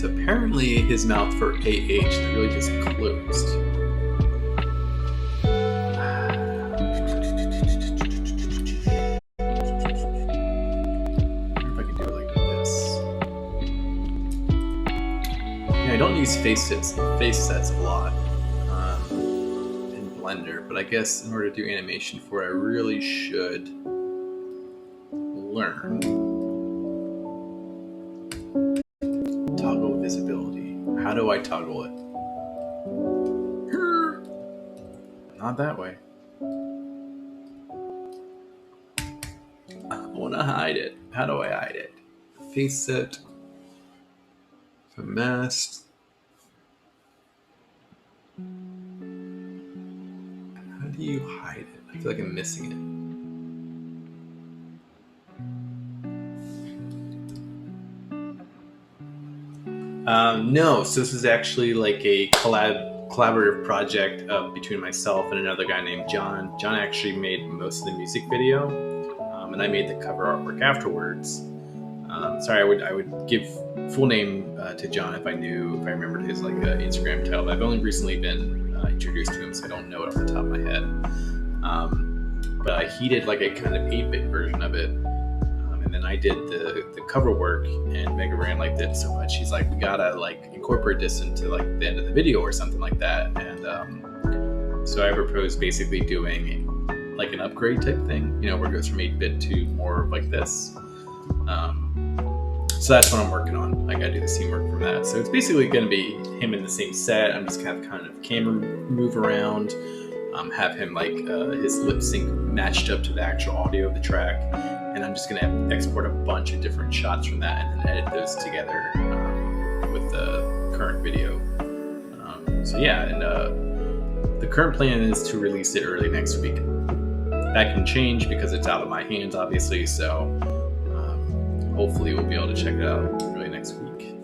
Apparently his mouth for AH is really just closed. I wonder if I can do it like this. Yeah, I don't use face sets a lot in Blender, but I guess in order to do animation for it, I really should learn. Visibility. How do I toggle it? Not that way. I want to hide it. How do I hide it? Face set. Masked. How do you hide it? I feel like I'm missing it. No, so this is actually like a collaborative project between myself and another guy named John. John actually made most of the music video, and I made the cover artwork afterwards. Sorry, I would give full name to John if I remembered his like Instagram title. I've only recently been introduced to him, so I don't know it off the top of my head. But he did like a kind of 8-bit version of it. And then I did the cover work, and Mega Ran liked it so much, he's like, we gotta like incorporate this into like the end of the video or something like that. And so I proposed basically doing like an upgrade type thing, you know, where it goes from 8-bit to more like this. So that's what I'm working on. I gotta do the scene work from that. So it's basically gonna be him in the same set. I'm just gonna have kind of camera move around, have him like his lip sync matched up to the actual audio of the track. And I'm just going to export a bunch of different shots from that and then edit those together with the current video. So yeah, and the current plan is to release it early next week. That can change because it's out of my hands, obviously, so hopefully we'll be able to check it out early next week.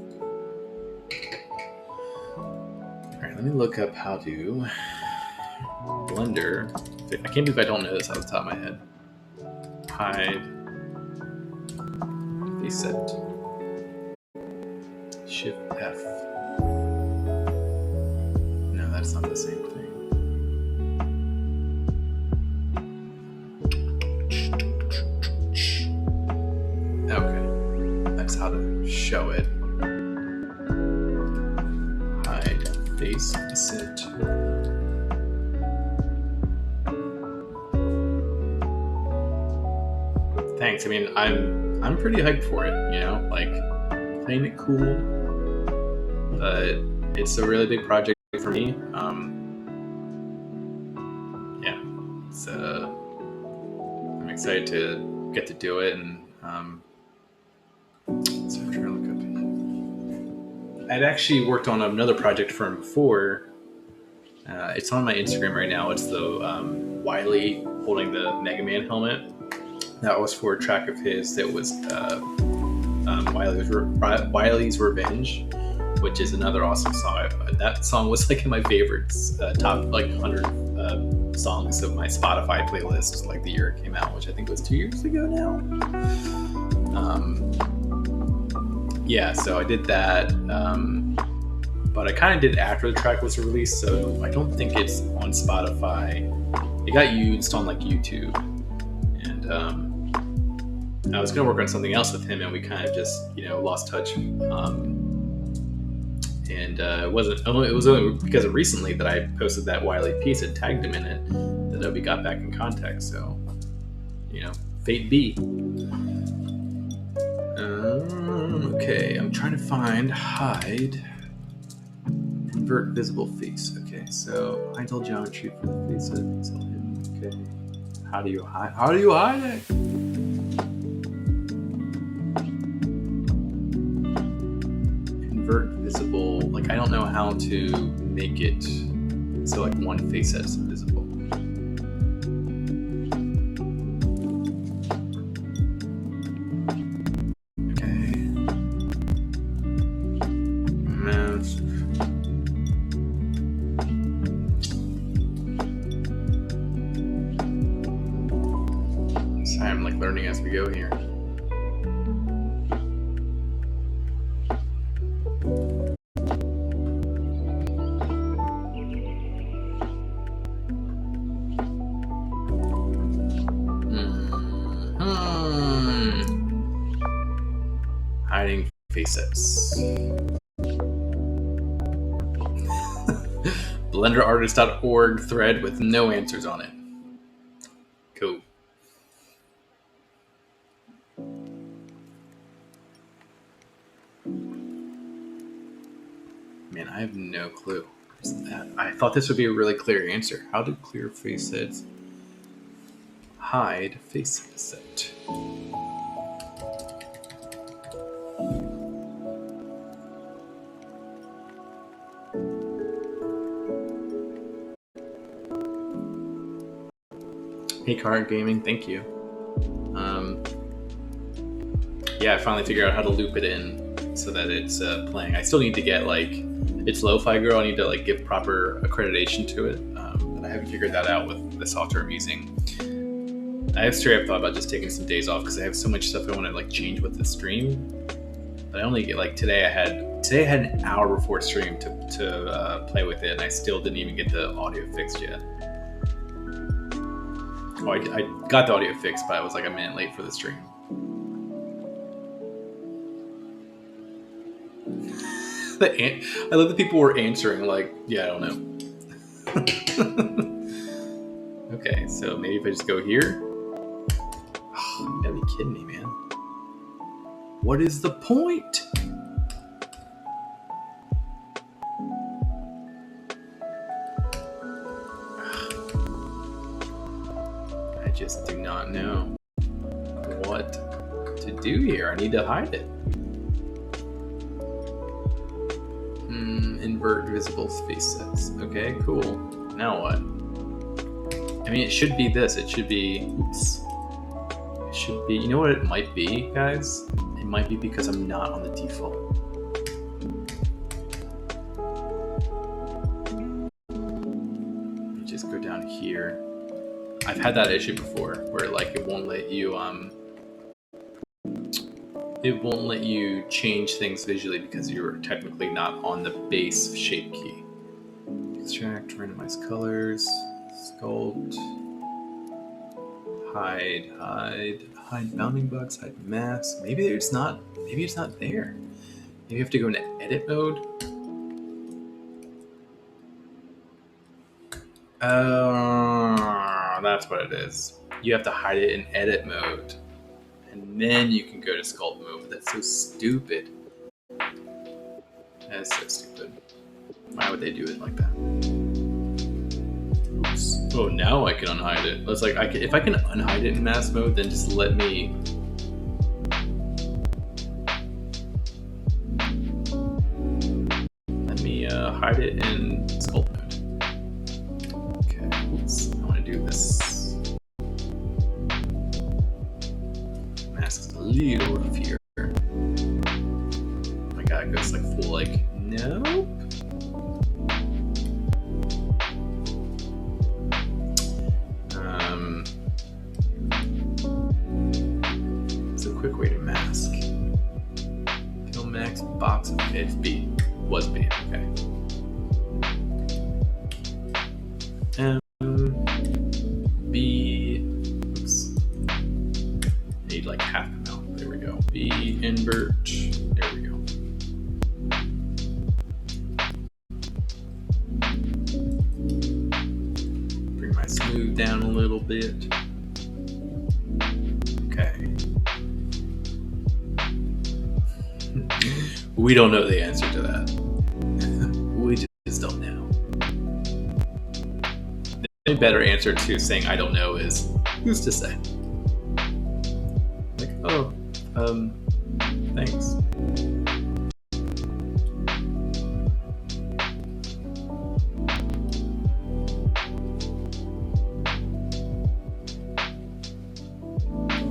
Alright, let me look up how to Blender. I can't believe I don't know this off the top of my head. Hide. Set. Shift F. No, that's not the same thing. Okay, that's how to show it. Hide face set. Thanks. I mean, I'm pretty hyped for it, you know, like playing it cool, but it's a really big project for me. Yeah, so I'm excited to get to do it. And so I'm trying to look up. I'd actually worked on another project for him before, It's on my Instagram right now. It's the Wily holding the Mega Man helmet. That was for a track of his that was Wily's Revenge, which is another awesome song. That song was like in my favorites, top like 100 songs of my Spotify playlist, like the year it came out, which I think was 2 years ago now. Yeah, so I did that, but I kind of did it after the track was released, so I don't think it's on Spotify. It got used on like YouTube, and I was going to work on something else with him, and we kind of just, lost touch. And it was only because of recently that I posted that Wily piece and tagged him in it that we got back in contact. So, fate be. Okay, I'm trying to find hide, invert visible face. Okay, so hide all geometry for the face of him. Okay, how do you hide? How do you hide it? Invert visible. Like, I don't know how to make it so like one face that's visible. I'm like learning as we go here. Hiding faces. BlenderArtist.org thread with no answers on it. Cool. Man, I have no clue. I thought this would be a really clear answer. How do clear facets hide face set? Hey, Card Gaming, thank you. Yeah, I finally figured out how to loop it in so that it's playing. I still need to get it's Lo-Fi Girl. I need to give proper accreditation to it, but I haven't figured that out with the software I'm using. I have straight up thought about just taking some days off because I have so much stuff I want to change with the stream. But I only get today. I had an hour before stream to play with it, and I still didn't even get the audio fixed yet. Oh, I got the audio fixed, but I was a minute late for the stream. I love that people were answering yeah, I don't know. Okay, so maybe if I just go here. Oh, you gotta be kidding me, man. What is the point? I just do not know what to do here. I need to hide it. Invert visible face sets. Okay, cool. Now what? I mean, it should be this. It should be... Oops. It should be... You know what it might be, guys? It might be because I'm not on the default. Let me just go down here. I've had that issue before where it won't let you it won't let you change things visually because you're technically not on the base shape key. Extract, randomize colors, sculpt, hide bounding bugs, hide masks. Maybe it's not there. Maybe you have to go into edit mode. That's what it is. You have to hide it in edit mode. And then you can go to sculpt mode. That's so stupid. That's so stupid. Why would they do it like that? Oops. Oh, now I can unhide it. It's if I can unhide it in mask mode, then just let me... hide it in sculpt mode. little rough here. Oh my god, it goes like full like, nope. It's a quick way to mask. Kill max box of it's B. Was B, okay. B, oops. Need like half the amount. There we go. B invert. There we go. Bring my smooth down a little bit. Okay. We don't know the answer to that. We just don't know. The better answer to saying I don't know is, who's to say? Like, oh, thanks.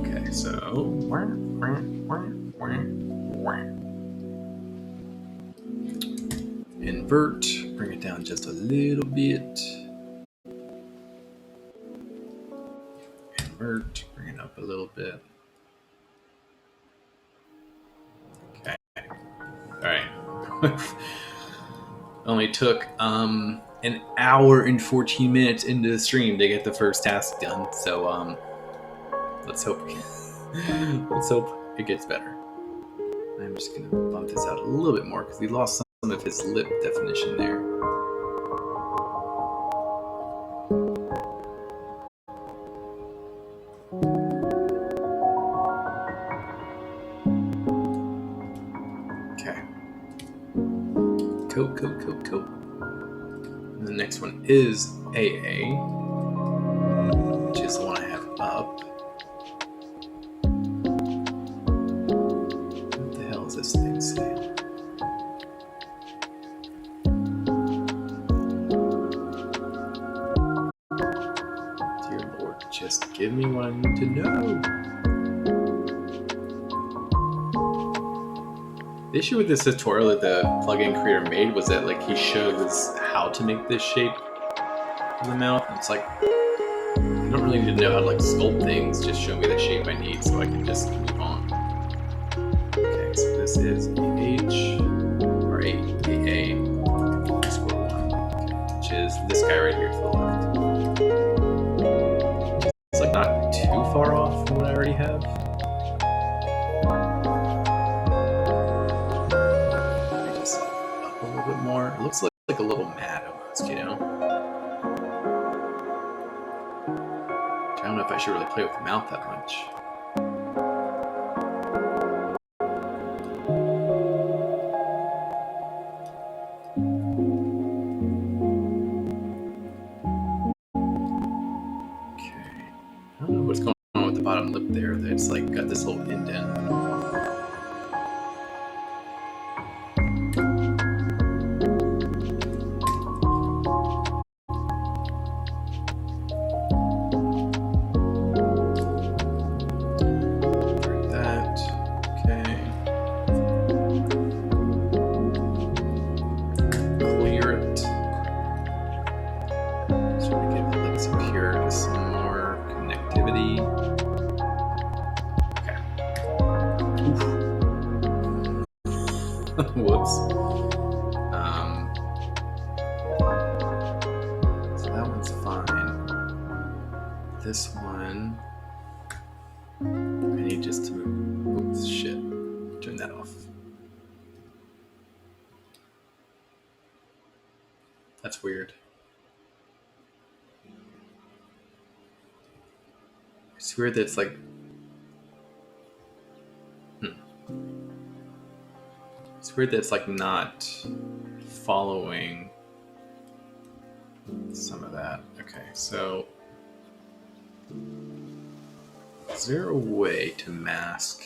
Okay, so invert, bring it down just a little bit. Invert, bring it up a little bit. Okay. Alright. Only took an hour and 14 minutes into the stream to get the first task done, so let's hope it gets better. I'm just gonna bump this out a little bit more because we lost some of his lip definition there. Okay. Cool. And the next one is AA, which is the one I have up. What the hell is this thing saying? Dear Lord, just give me what I need to know. The issue with this tutorial that the plugin creator made was that like he shows how to make this shape of the mouth. It's like, I don't really need to know how to like sculpt things, just show me the shape I need so I can just move on. Okay, so this is AH, or AA, square one, which is this guy right here to the left. It's like not too far off from what I already have. More. It looks like a little mad almost, you know? I don't know if I should really play with the mouth that much. Okay. I don't know what's going on with the bottom lip there. It's like got this little indent. Whoops. So that one's fine. This one, I need just to move. Oops, shit. Turn that off. That's weird. It's weird that it's like. It's weird that it's like not following some of that. Okay, so is there a way to mask?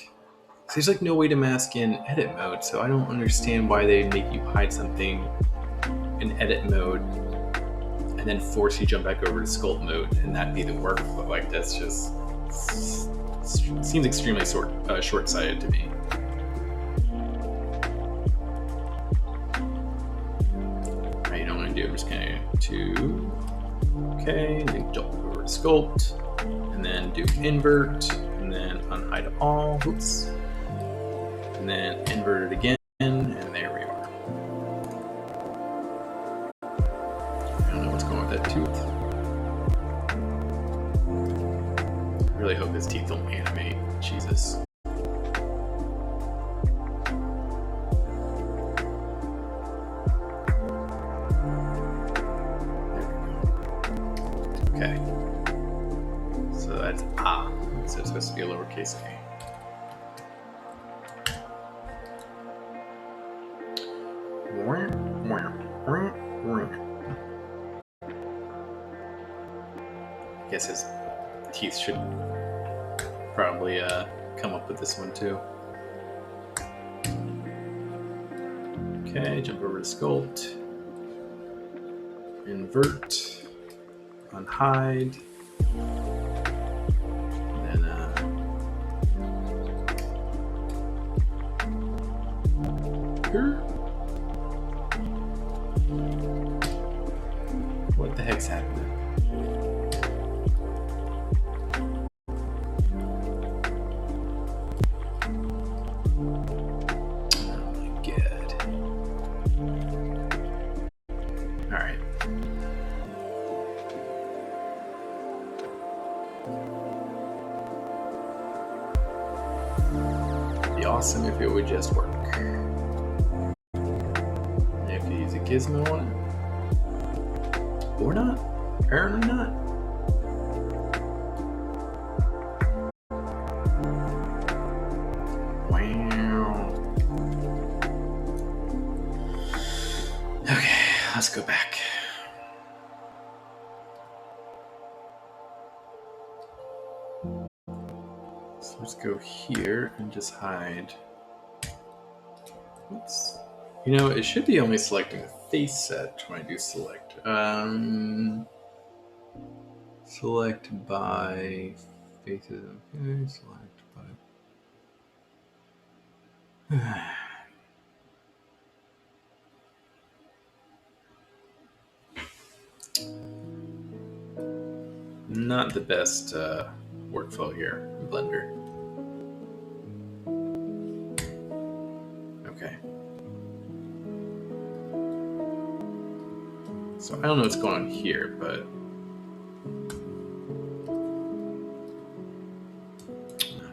There's like no way to mask in edit mode, so I don't understand why they make you hide something in edit mode and then force you jump back over to sculpt mode and that be the workflow. Like that's just seems extremely short-sighted to me. Alright, you know what I'm going to do? I'm just going to okay, and then jump over to sculpt, and then do invert, and then unhide all. Oops. And then invert it again, and there we are. I don't know what's going with that tooth. I really hope his teeth don't animate. Jesus. Okay. So that's ah. So it's supposed to be a lowercase a. I guess his teeth should probably come up with this one too. Okay, jump over to sculpt, invert, unhide, and then here. What the heck's happening? Awesome if it would just work. You have to use a gizmo on it. Or not. Apparently not. Wow. Okay, let's go back. So let's go here and just hide. Oops. You know, it should be only selecting the face set when I do select. Select by faces. Okay, select by. Not the best workflow here in Blender. Okay. So I don't know what's going on here, but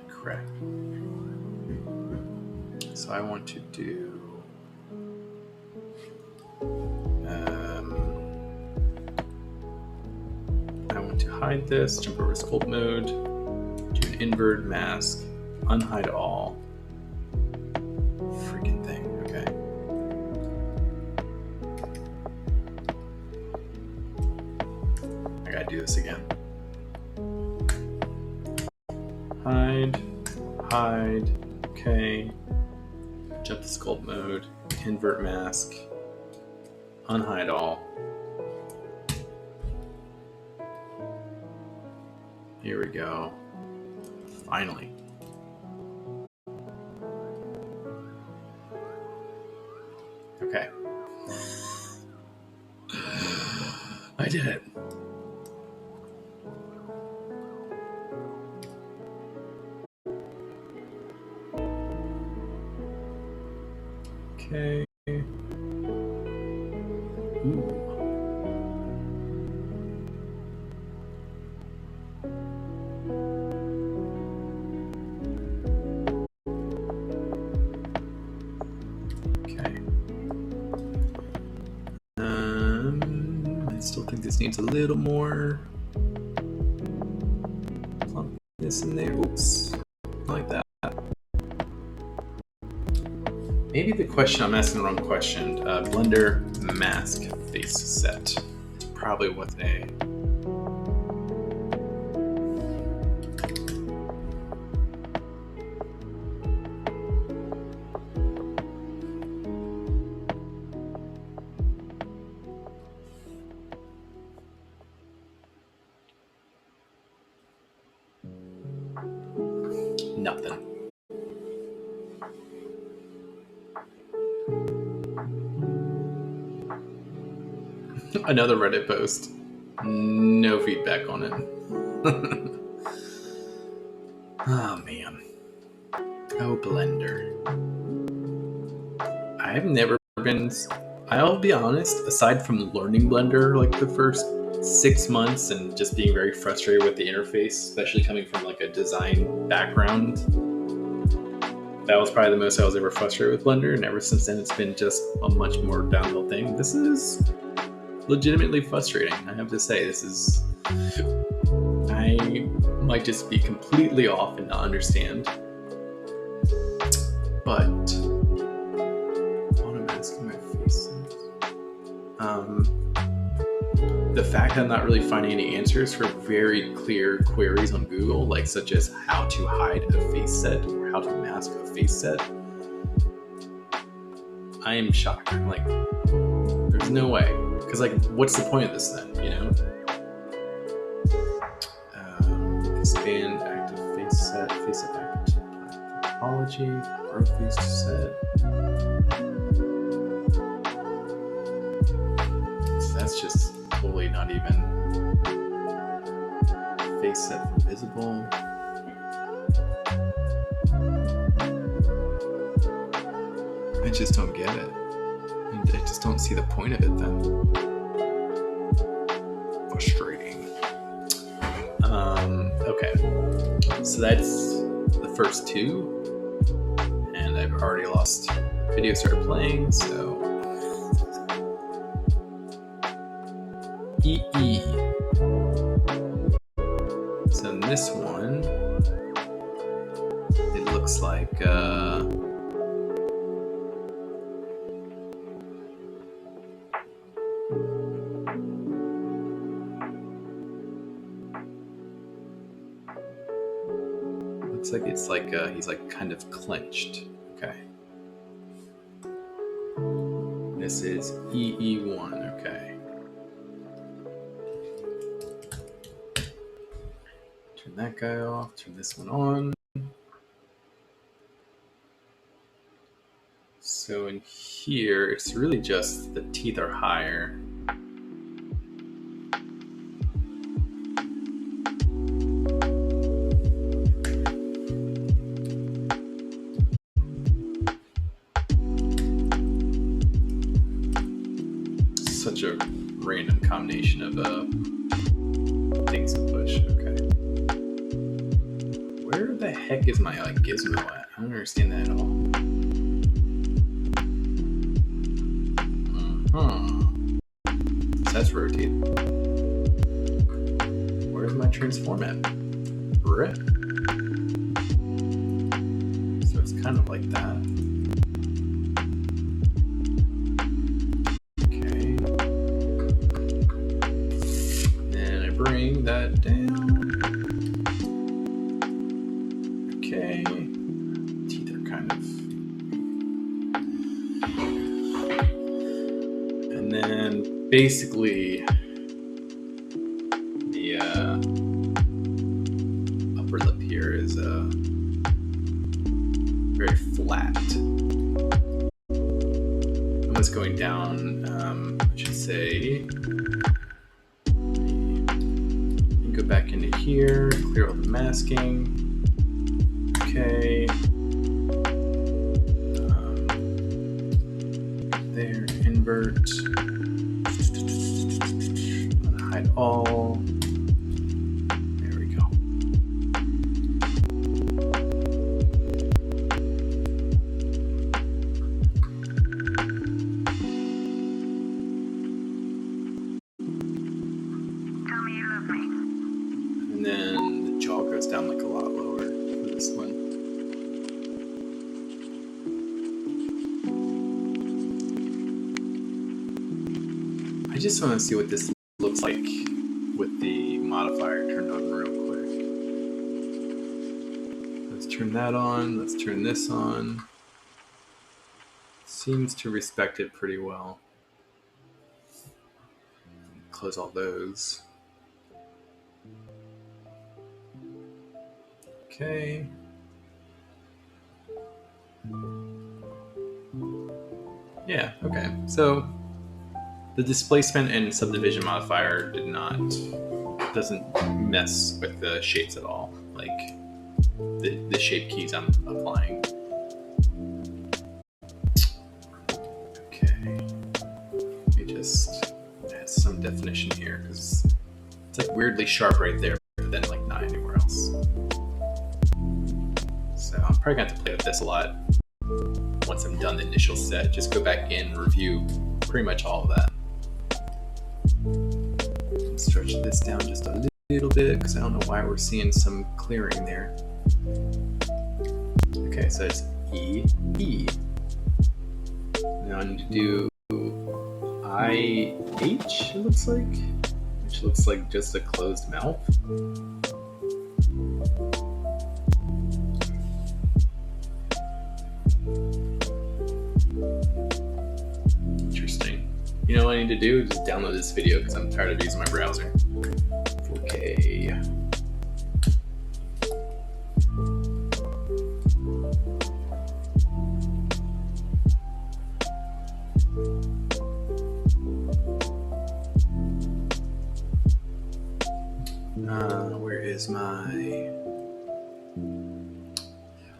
crap. So I want to do I want to hide this, jump over to sculpt mode, do an invert mask, unhide all. Freaking thing, okay. I gotta do this again. Hide, okay. Jump to sculpt mode, invert mask, unhide all. Here we go. Finally. Okay. I did it. Okay. Ooh. I still think this needs a little more. Plump this in there. Oops. Like that. Maybe the question, I'm asking the wrong question. Blender mask face set. Probably what they. Another Reddit post. No feedback on it. Oh man. Oh, Blender. I've never been. I'll be honest, aside from learning Blender like the first 6 months and just being very frustrated with the interface, especially coming from like a design background, that was probably the most I was ever frustrated with Blender. And ever since then, it's been just a much more downhill thing. This is legitimately frustrating. I have to say, this is. I might just be completely off and not understand. But what am I asking my face? The fact that I'm not really finding any answers for very clear queries on Google, like such as how to hide a face set or how to mask a face set, I am shocked. I'm like, there's no way. Because like, what's the point of this then? You know? Expand active face set active topology, grow face set. So that's just totally not even face set for visible. I just don't get it. I just don't see the point of it then. Frustrating. Okay, so that's the first two, and I've already lost. Video started playing, so EE. So in this one, it looks like it's like he's like kind of clenched. Okay. This is EE1. Okay. Turn that guy off. Turn this one on. So in here, it's really just the teeth are higher. Such a random combination of things to push. Okay. Where the heck is my like gizmo at? I don't understand that at all. So that's rotate. Where's my transform at? Rip. So it's kind of like that. Okay. Then I bring that down. Okay. Teeth are kind of. And then basically the upper lip here is very flat. And what's going down, I should say, go back into here, clear all the masking. Okay. There, invert. I'm gonna hide all. There we go. Tell me you love me. And then the jaw goes down like a lot lower for this one. I just want to see what this looks like with the modifier turned on real quick. Let's turn that on. Let's turn this on. Seems to respect it pretty well. Close all those. Okay. Yeah, okay. So the displacement and subdivision modifier doesn't mess with the shapes at all, like the shape keys I'm applying. Okay, let me just add some definition here, because it's like weirdly sharp right there, but then like not anywhere else. So I'm probably gonna have to play with this a lot once I'm done the initial set. Just go back in and review pretty much all of that. Stretch this down just a little bit, because I don't know why we're seeing some clearing there. Okay, so it's E, E. Now I need to do IH, it looks like, which looks like just a closed mouth. Interesting. You know what I need to do? Just download this video because I'm tired of using my browser. 4K.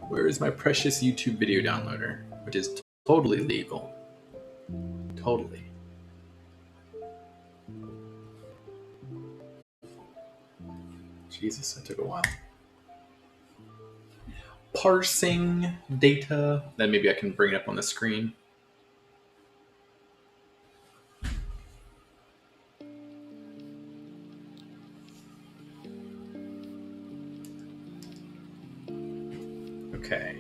Where is my precious YouTube video downloader, which is totally legal. Totally. Jesus, that took a while. Parsing data. Then maybe I can bring it up on the screen. Okay.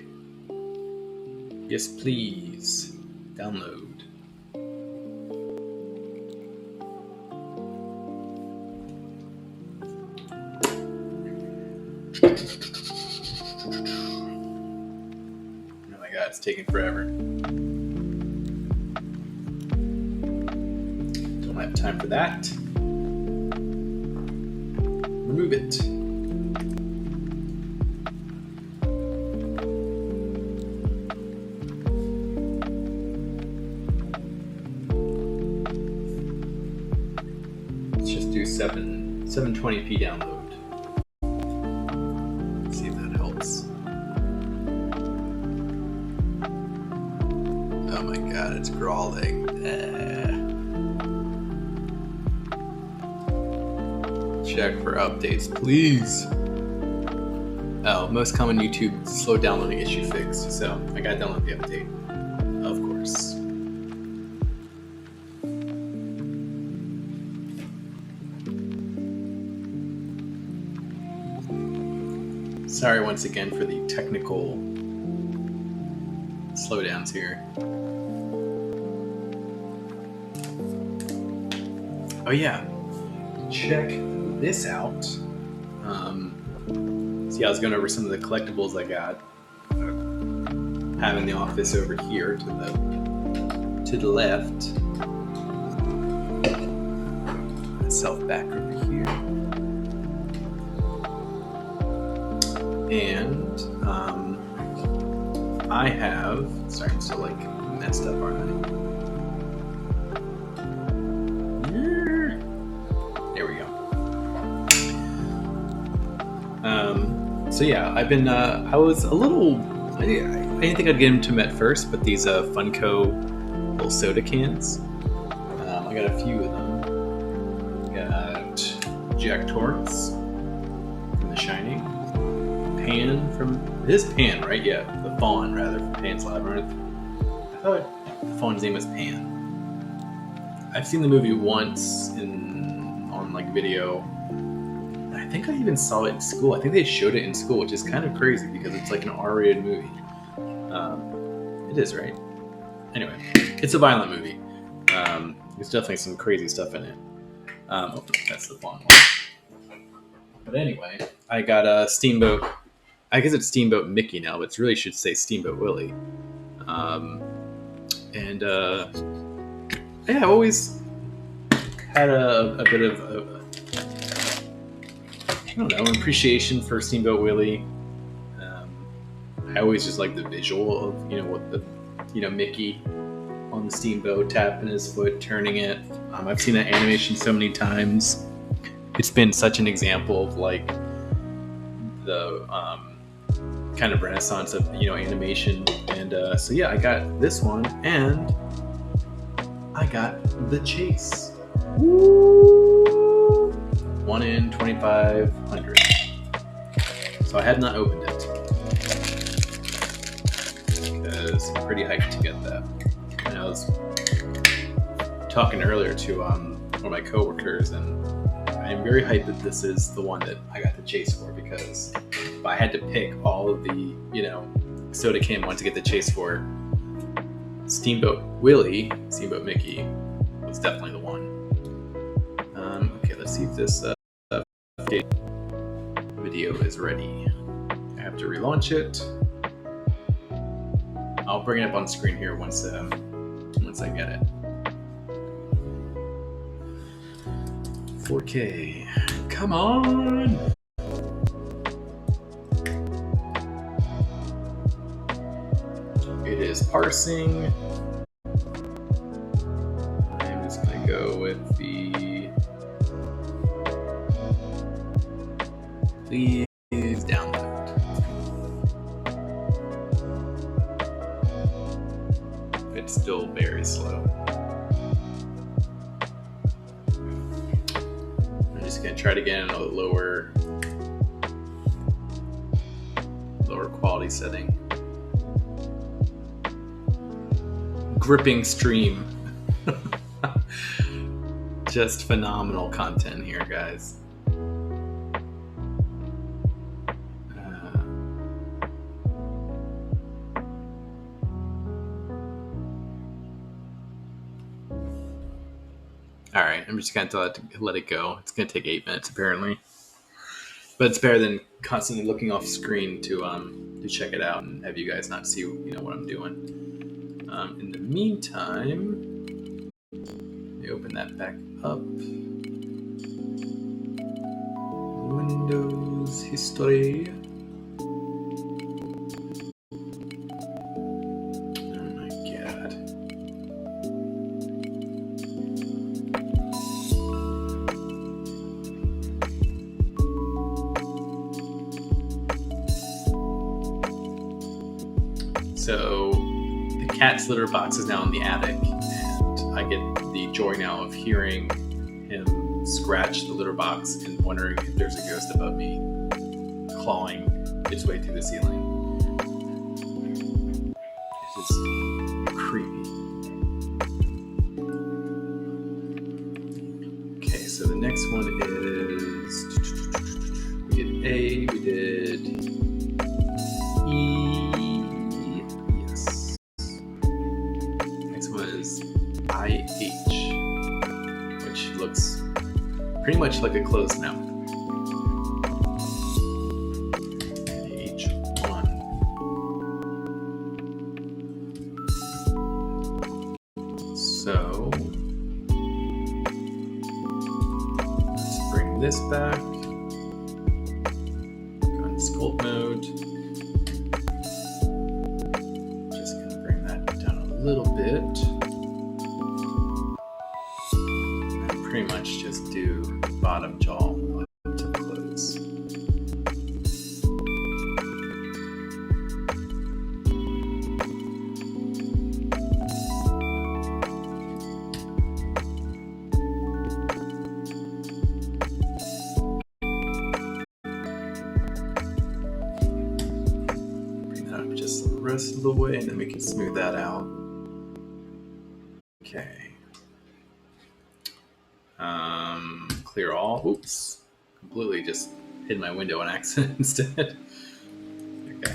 Yes, please. Download. Oh my god, it's taking forever. Don't have time for that. Remove it. Let's just do 720p download. Let's see if that helps. Oh my god, it's crawling. Check for updates, please. Oh, most common YouTube slow downloading issue fixed. So I gotta download the update, of course. Sorry once again for the technical slowdowns here. Oh yeah, check this out. See, I was going over some of the collectibles I got. Have in the office over here to the left. Myself back over here. And I have, sorry, I'm still like messed up, aren't I? There we go. So yeah, I've been, I was a little, I didn't think I'd get into them at first, but these Funko little soda cans, I got a few of them. Got Jack Torrance from The Shining. Pan from, it is Pan, right? Yeah, the Fawn rather, from Pan's Labyrinth. I thought the Fawn's name was Pan. I've seen the movie once on like video. I think I even saw it in school. I think they showed it in school, which is kind of crazy because it's like an R-rated movie. It is, right? Anyway, it's a violent movie. There's definitely some crazy stuff in it. Oh, that's the Fawn one. But anyway, I got a Steamboat. I guess it's Steamboat Mickey now, but it really should say Steamboat Willie. Yeah, I've always had a bit of I don't know, appreciation for Steamboat Willie. I always just like the visual of, what the, Mickey on the steamboat, tapping his foot, turning it. I've seen that animation so many times. It's been such an example of like the kind of renaissance of animation. And so yeah, I got this one, and I got the Chase. Woo! 1 in 2,500. So I have not opened it because I'm pretty hyped to get that. And I was talking earlier to one of my coworkers, and I am very hyped that this is the one that I got the Chase for, because if I had to pick all of the soda can ones to get the Chase for, Steamboat Willie, Steamboat Mickey was definitely the one. Okay, let's see if this video is ready. I have to relaunch it. I'll bring it up on screen here once I get it. 4K. Come on! It is parsing. I'm just gonna go with the please download. It's still very slow. I'm just gonna try to get in a lower quality setting. Gripping stream. Just phenomenal content here, guys. All right, I'm just going to let it go. It's going to take 8 minutes, apparently. But it's better than constantly looking off screen to check it out and have you guys not see what I'm doing. In the meantime, let me open that back up. Windows history. Oh my god. So the cat's litter box is now in the attic, and I get the joy now of hearing him scratch the litter box and wondering if there's a ghost above me clawing its way through the ceiling. It's just creepy. Okay, so the next one is, we did A, we did E. IH, which looks pretty much like a closed mouth. H1. So let's bring this back. Go in sculpt mode. Just gonna bring that down a little bit. Pretty much just do bottom jaw to close. Bring that up just the rest of the way, and then we can smooth that out. Okay. Clear all. Oops. Completely just hid my window on accident instead. Okay.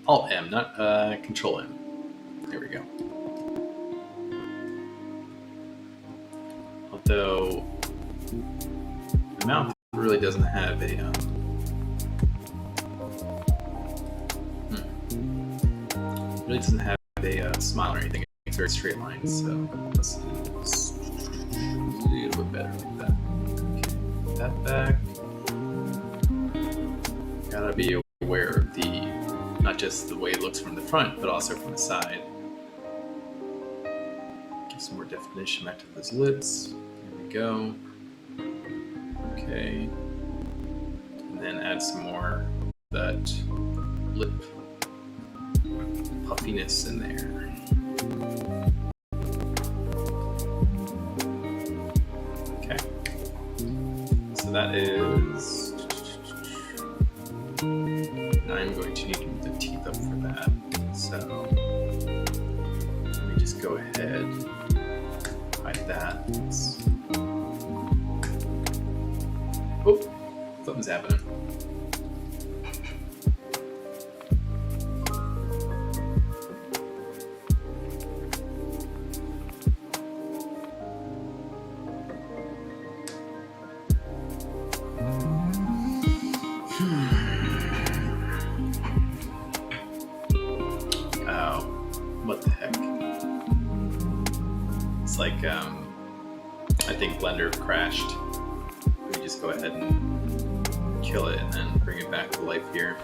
Alt M, not Control M. There we go. Although the mouth really doesn't have a really doesn't have a smile or anything. It's very straight lines. So let's do a little bit better like that. Okay, that back. Gotta be aware of the not just the way it looks from the front, but also from the side. some more definition back to those lips. There we go. Okay. And then add some more of that lip puffiness in there. Okay. So that is... Now I'm going to need to move the teeth up for that. So let me just go ahead, hide that. Oh, something's happening. Oh, what the heck? It's like, I think Blender crashed. Let me just go ahead and kill it and then bring it back to life here.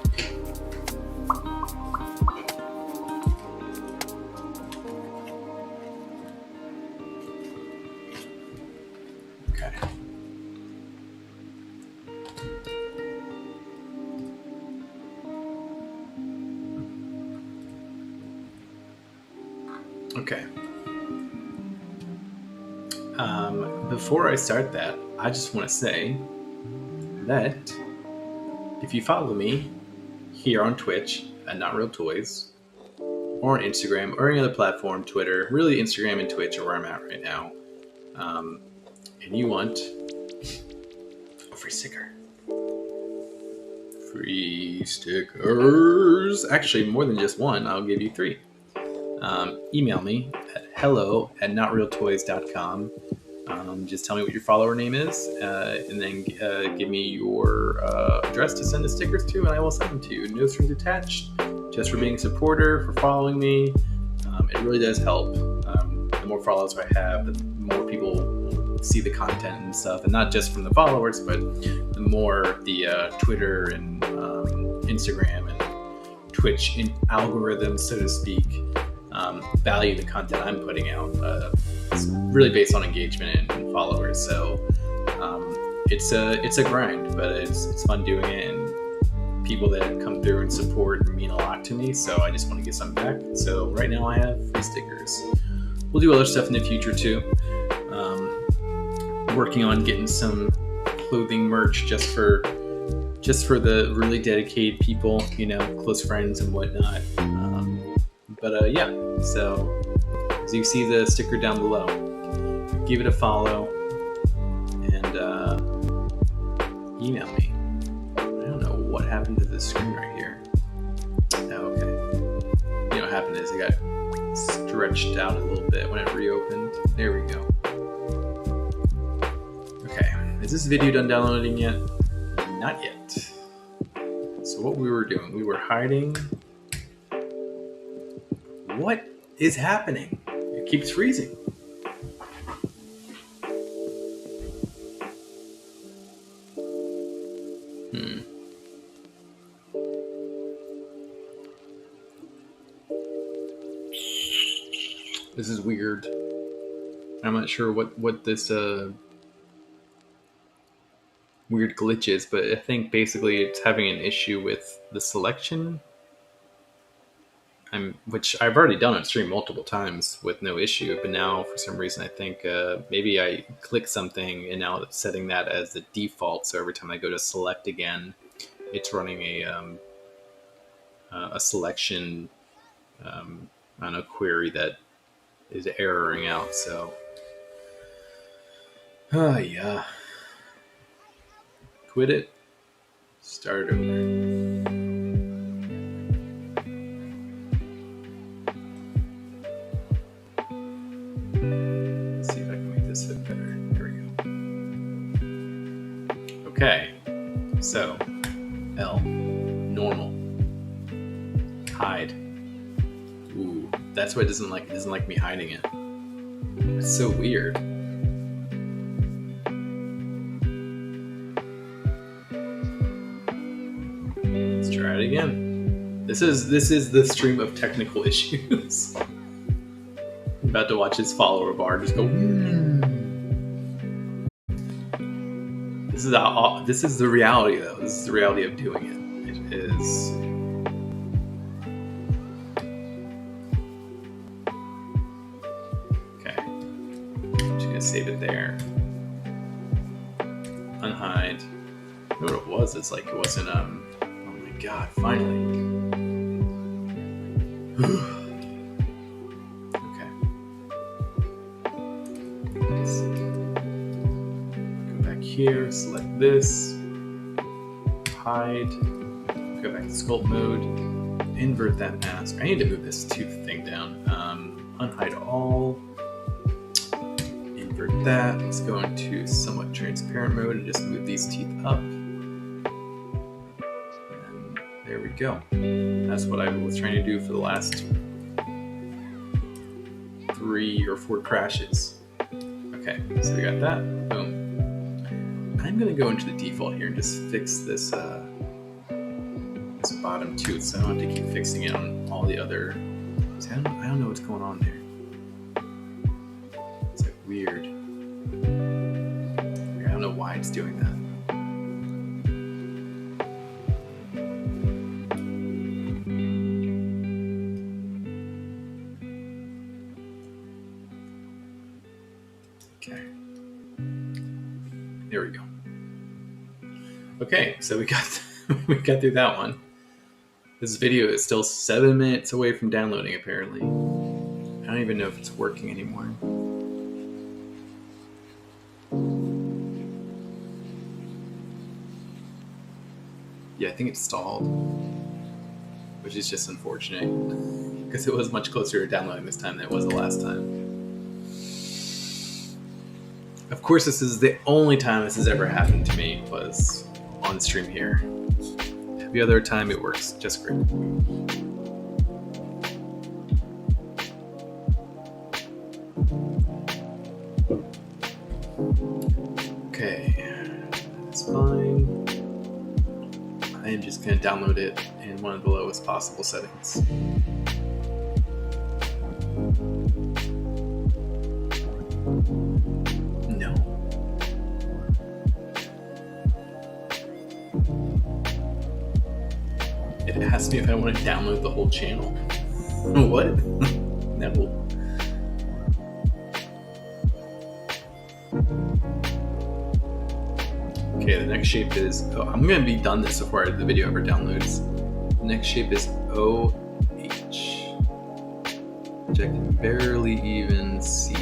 Okay. Okay. Before I start that, I just want to say that if you follow me here on Twitch at Not Real Toys, or on Instagram, or any other platform, Twitter, really Instagram and Twitch are where I'm at right now, and you want a free sticker. Free stickers! Actually, more than just one, I'll give you 3. Email me at hello@notrealtoys.com. Just tell me what your follower name is, and then give me your address to send the stickers to, and I will send them to you. No strings attached, just for being a supporter, for following me. It really does help. The more followers I have, the more people see the content and stuff, and not just from the followers, but the more the Twitter and Instagram and Twitch algorithms, so to speak, value the content I'm putting out. It's really based on engagement and followers, so it's a grind, but it's fun doing it, and people that come through and support mean a lot to me, so I just want to give some back. So right now I have free stickers. We'll do other stuff in the future too. Working on getting some clothing merch just for the really dedicated people, close friends and whatnot. Yeah, so as you see the sticker down below, give it a follow and email me. I don't know what happened to the screen right here. Oh, okay. What happened is it got stretched out a little bit when it reopened. There we go. Okay, is this video done downloading yet? Not yet. So what we were doing, we were hiding. What is happening? It keeps freezing. This is weird. I'm not sure what this weird glitch is, but I think basically it's having an issue with the selection. Which I've already done on stream multiple times with no issue, but now for some reason I think maybe I click something and now it's setting that as the default, so every time I go to select again, it's running a selection on a query that is erroring out. So yeah, quit it, start over. Okay, so L, normal, hide. Ooh, that's what it doesn't like. It doesn't like me hiding it. It's so weird. Let's try it again. This is the stream of technical issues. about to watch his follower bar just go. This is the reality, though. This is the reality of doing it. It is. Okay. I'm just gonna save it there. Unhide. You know what it was? It's like it wasn't. Oh my god! Finally. Okay. Let's go back here. Select this. Hide. Go back to sculpt mode. Invert that mask. I need to move this tooth thing down. Unhide all. Invert that. Let's go into somewhat transparent mode and just move these teeth up. And there we go. That's what I was trying to do for the last 3 or 4 crashes. Okay, so we got that. Boom. I'm gonna go into the default here and just fix this this bottom tooth, so I don't have to keep fixing it on all the other. See, I don't know what's going on there. It's like weird. I don't know why it's doing that. Okay. There we go. Okay, so we got through that one. This video is still 7 minutes away from downloading, apparently. I don't even know if it's working anymore. Yeah, I think it's stalled, which is just unfortunate because it was much closer to downloading this time than it was the last time. Of course, this is the only time this has ever happened to me, was on stream here. Every other time it works just great. Okay, that's fine. I am just going to download it in one of the lowest possible settings. No. It asked me if I want to download the whole channel. What? No. Okay, the next shape is... Oh, I'm going to be done this before the video ever downloads. The next shape is OH, which I can barely even see.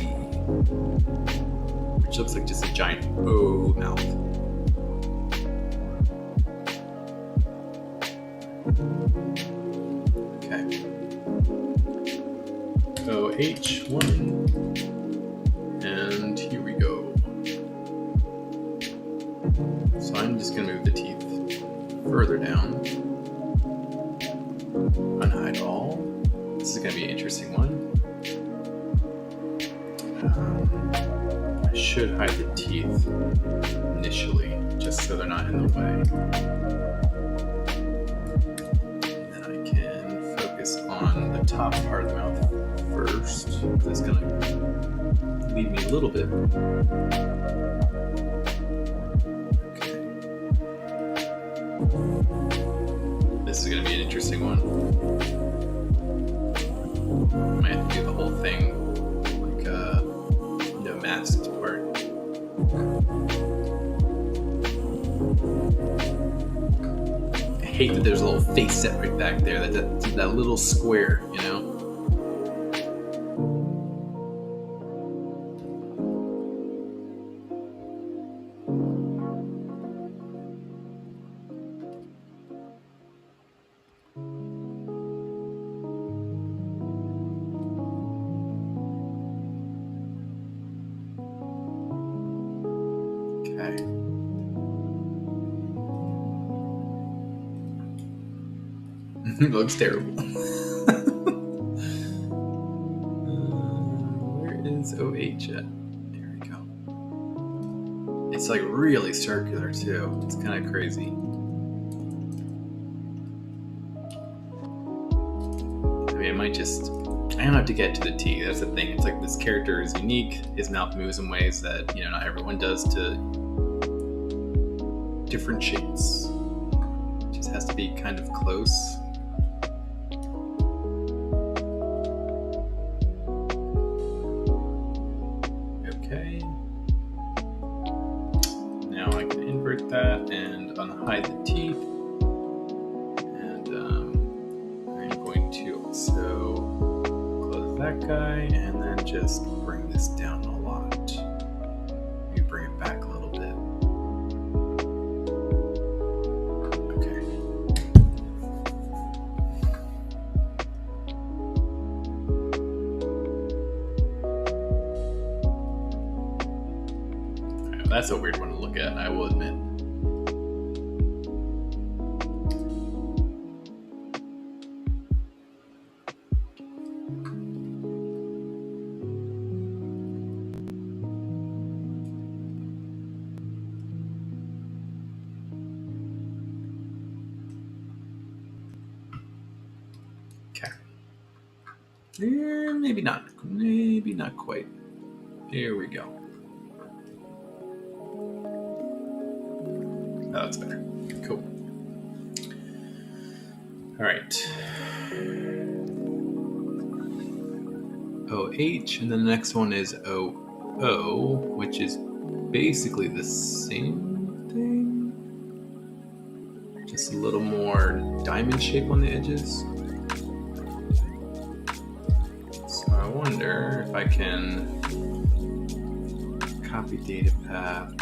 Which looks like just a giant O mouth. Okay. OH1. And here we go. So I'm just going to move the teeth further down. Unhide all. This is going to be an interesting one. I should hide the teeth initially, just so they're not in the way. And then I can focus on the top part of the mouth first. That's going to lead me a little bit. This is going to be an interesting one. I might have to do the whole thing like no masked part. I hate that there's a little face set right back there. That little square, you know? Okay. It looks terrible. Where is OH at? There we go. It's like really circular too. It's kind of crazy. I mean, I might just I don't have to get to the T. That's the thing. It's like this character is unique. His mouth moves in ways that, you know, not everyone does to different shapes. It just has to be kind of close. Okay. Now I can invert that and unhide the teeth. And I'm going to also close that guy and then just bring this down a lot. Maybe bring it back a little bit. Okay. That's a weird one to look at, I will admit. Okay. Maybe not. Maybe not quite. There we go. Oh, that's better. Cool. All right. OH, and then the next one is OO, which is basically the same thing. Just a little more diamond shape on the edges. So I wonder if I can copy data path.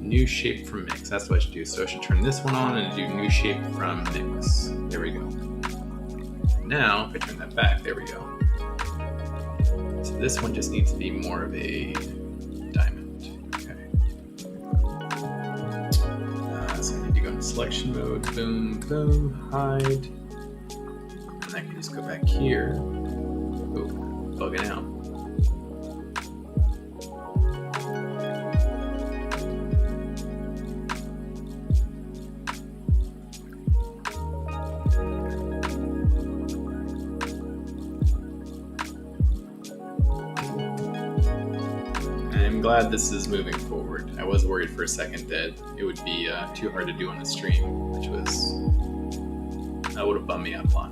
New shape from mix. That's what I should do. So I should turn this one on and do new shape from mix. There we go. Now, if I turn that back, there we go. So this one just needs to be more of a diamond. Okay. So I need to go into selection mode. Boom, boom, hide. And I can just go back here. Oh, bugging out. I'm glad this is moving forward. I was worried for a second that it would be too hard to do on the stream, which that would have bummed me out a lot.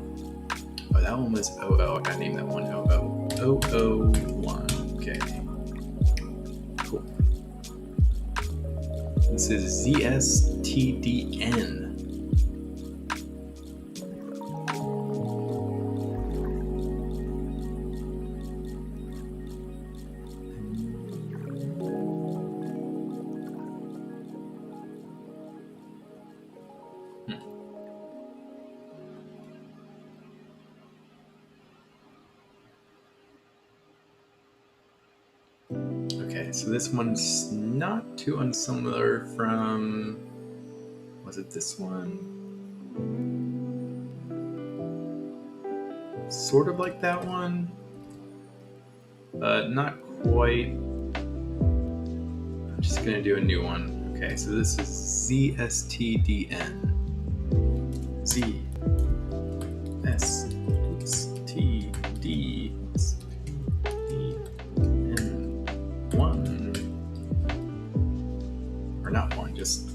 Oh, that one was OO. I gotta name that one OO. OO1. Okay. Cool. This is ZSTDN. Okay, so this one's not too unsimilar from, was it this one? Sort of like that one, but not quite. I'm just gonna do a new one. Okay, so this is ZSTDN. Or not one, just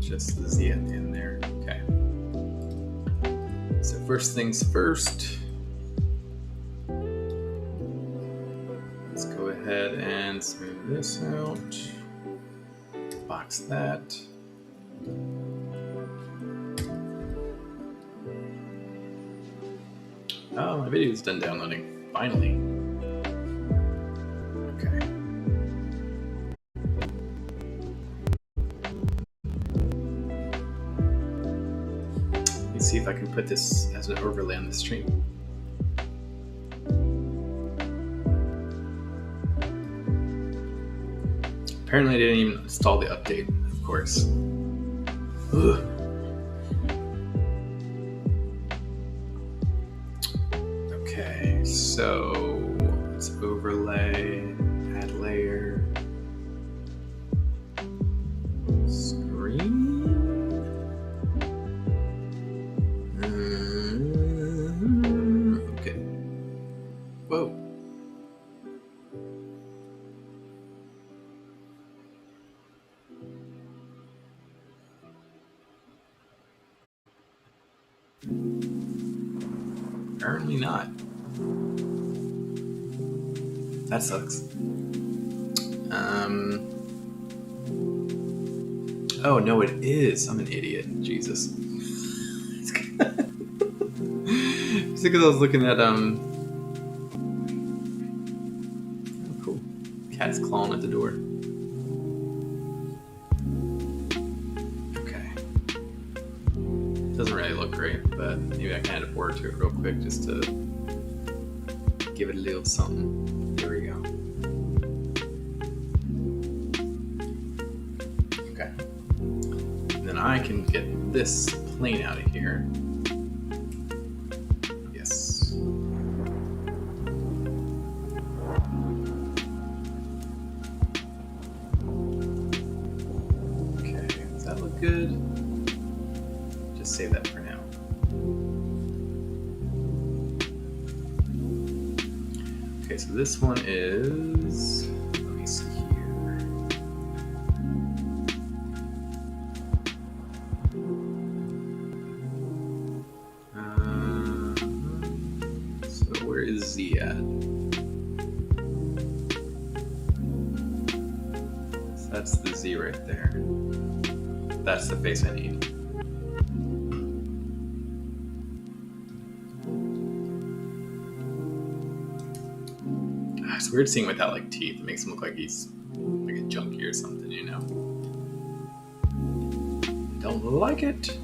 the Z at the end there. Okay. So first things first. Let's go ahead and smooth this out. Box that. Oh, my video is done downloading. Finally. Okay. Let's see if I can put this as an overlay on the stream. Apparently I didn't even install the update, of course. Ugh. So let's overlay, add layer, screen. Okay. Whoa. Apparently not. That sucks. Oh no, it is. I'm an idiot. Jesus. Just because I was looking at oh, cool. Cat's clawing at the door. Okay. Doesn't really look great, but maybe I can add a border to it real quick just to give it a little something. There we go. Okay. And then I can get this plane out of here. Yes. Okay, does that look good? Just save that for now. Okay, so this one is, let me see here. So where is Z at? So that's the Z right there. That's the face I need. It's weird seeing without like teeth. It makes him look like he's like a junkie or something, you know? Don't like it.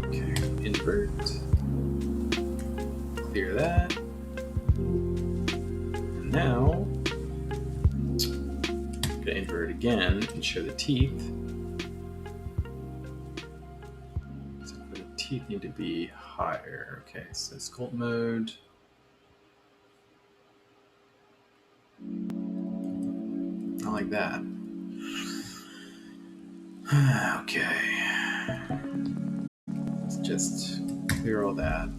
Okay, invert. Clear that. And now, I'm gonna invert again and show the teeth. So the teeth need to be higher. Okay, so sculpt mode. Not like that. Okay. Let's just clear all that.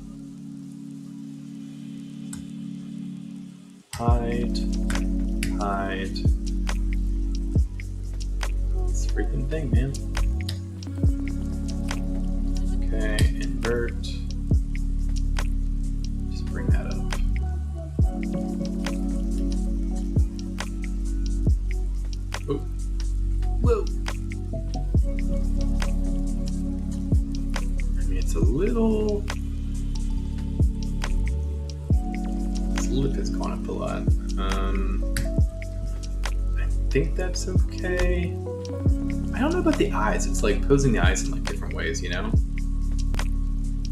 Hide. This freaking thing, man. Okay, invert. Just bring that up. Oh. Whoa. I mean, it's a little... This lip has gone up a lot. I think that's okay. I don't know about the eyes. It's like posing the eyes in like different ways, you know?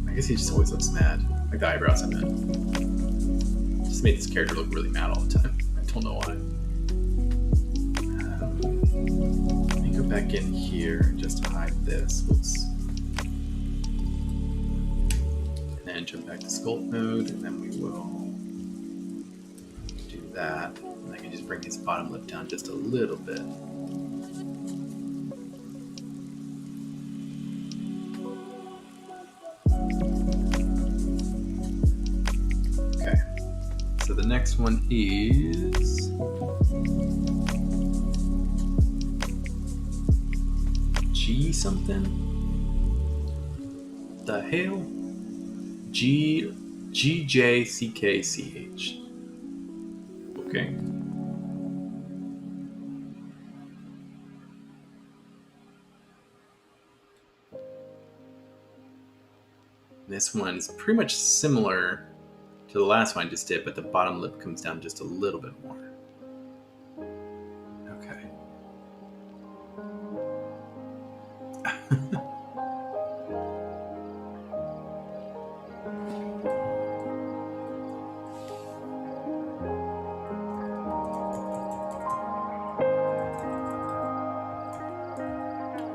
I guess he just always looks mad. Like the eyebrows, I meant. Just made this character look really mad all the time. I don't know why. Let me go back in here just to hide this. Whoops. And then jump back to sculpt mode, and then we will do that. And I can just bring his bottom lip down just a little bit. Okay. So the next one is G something. The hell? GJCKCH. Okay. This one's pretty much similar to the last one I just did, but the bottom lip comes down just a little bit more. Okay.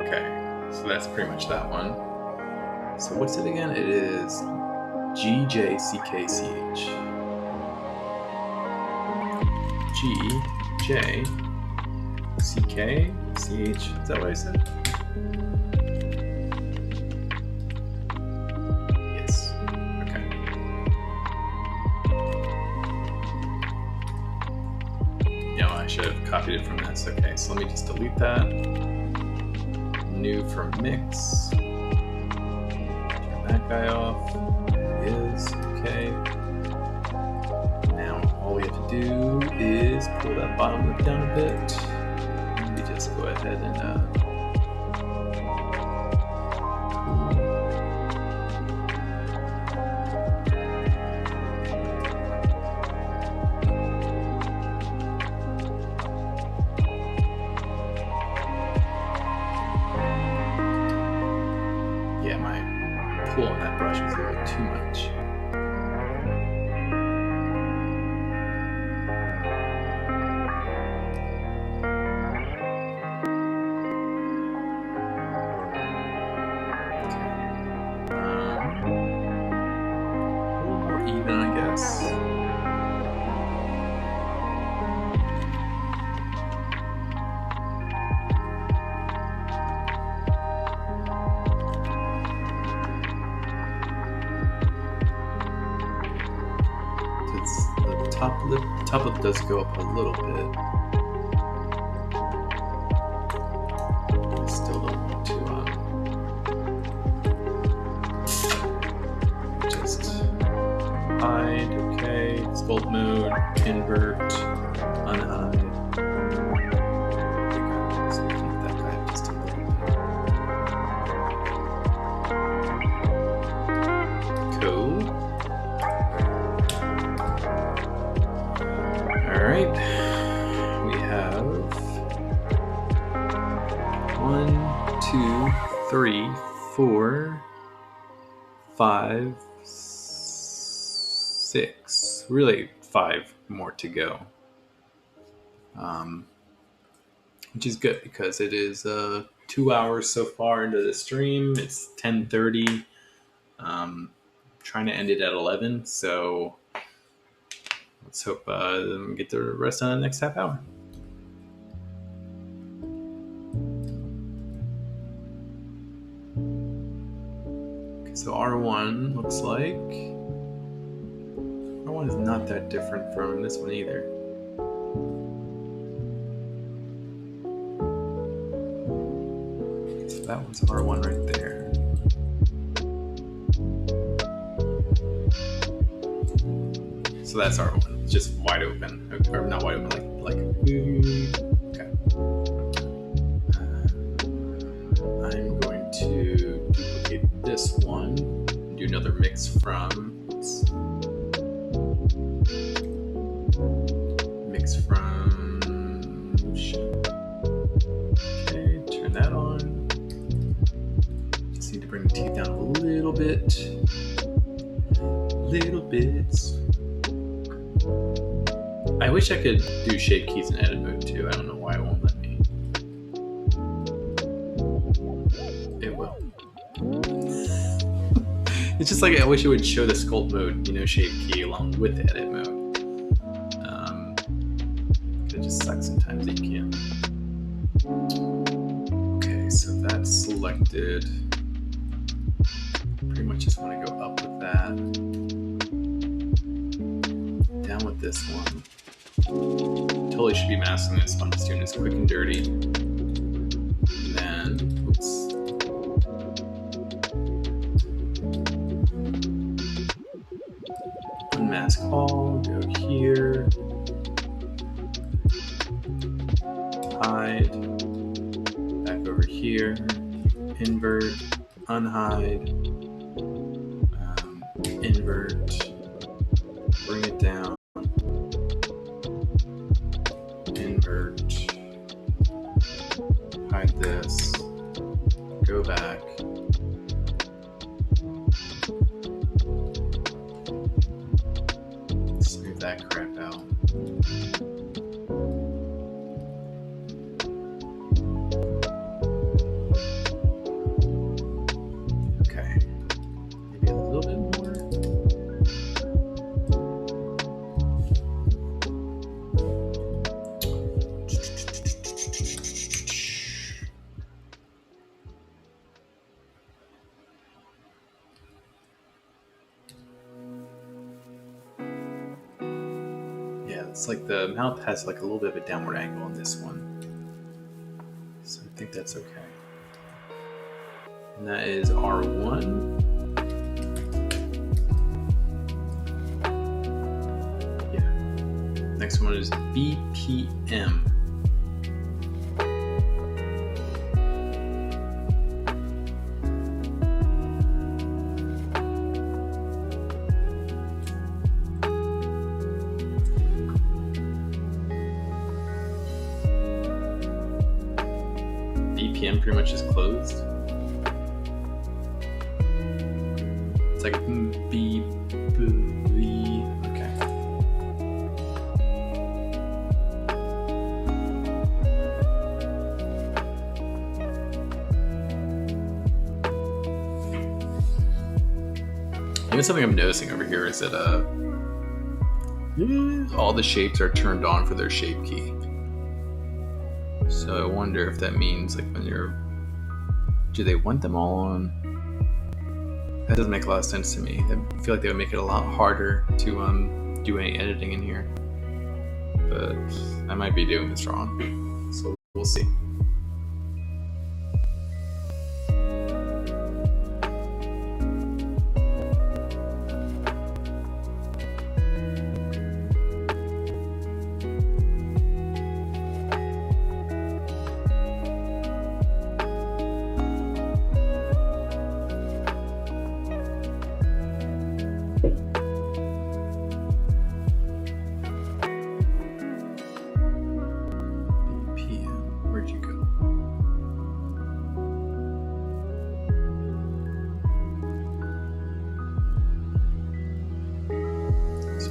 Okay, so that's pretty much that one. So what's it again? It is GJCKCH. GJCKCH. Is that what I said? Yes. Okay. No, I should have copied it from this. Okay, so let me just delete that. New from mix. Turn that guy off. There he is. Okay. Now all we have to do is pull that bottom lip down a bit. Maybe just go ahead and yeah, my pull on that brush was a little too much. Top lip does go up a little bit. I still don't want to just hide. Okay, sculpt mode, invert, unhide. So keep that guy up just a little bit. Cool. Alright, we have 1, 2, 3, 4, 5, 6, really 5 more to go. Which is good because it is 2 hours so far into the stream. It's 10:30. Trying to end it at 11, so let's hope we get the rest on the next half hour. Okay, so R1 looks like R1 is not that different from this one either. So that one's R1 right there. So that's R1. It's just wide open, or not wide open, like okay. I'm going to duplicate this one and do another mix from. Okay, turn that on. Just need to bring the teeth down a little bit. Little bits. I wish I could do shape keys in edit mode too. I don't know why it won't let me. It will. It's just like I wish it would show the sculpt mode, shape key along with the edit mode. It just sucks sometimes that you can't. Okay, so that's selected. Pretty much just want to go up with that. Down with this one. Totally should be masking this, but I'm just doing this quick and dirty. And then, oops. Unmask all, go here. Hide. Back over here. Invert. Unhide. Invert. Bring it down. Invert, hide this, go back, smooth that crap out. Okay, maybe a little bit more. It's like the mouth has like a little bit of a downward angle on this one. So I think that's okay. And that is R1. Yeah. Next one is BPM. BPM pretty much is closed. It's like B, okay. Even something I'm noticing over here is that all the shapes are turned on for their shape key. So I wonder if that means like when do they want them all on? That doesn't make a lot of sense to me. I feel like they would make it a lot harder to do any editing in here. But I might be doing this wrong. So we'll see.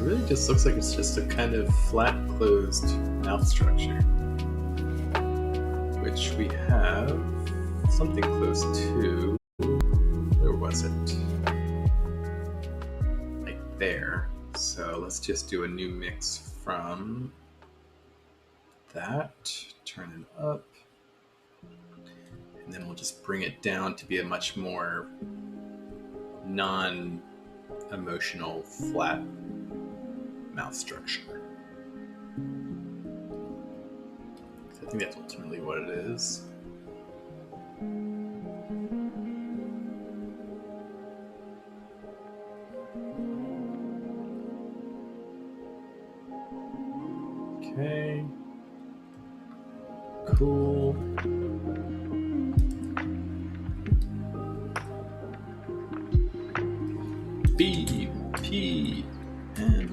Really just looks like it's just a kind of flat closed mouth structure, which we have something close to. Where was it? Like there. So let's just do a new mix from that, turn it up, and then we'll just bring it down to be a much more non-emotional flat mouth structure. I think that's ultimately what it is. Okay. Cool. B, P, M.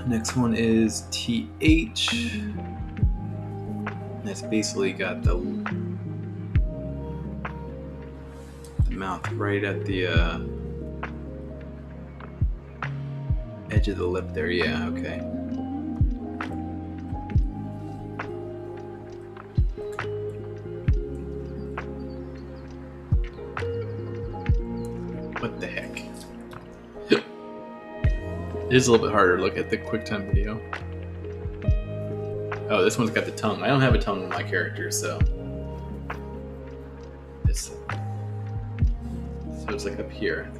Next one is TH. That's basically got the mouth right at the edge of the lip there. Yeah, okay. What the heck? It is a little bit harder to look at the QuickTime video. Oh, this one's got the tongue. I don't have a tongue in my character, so it's like up here.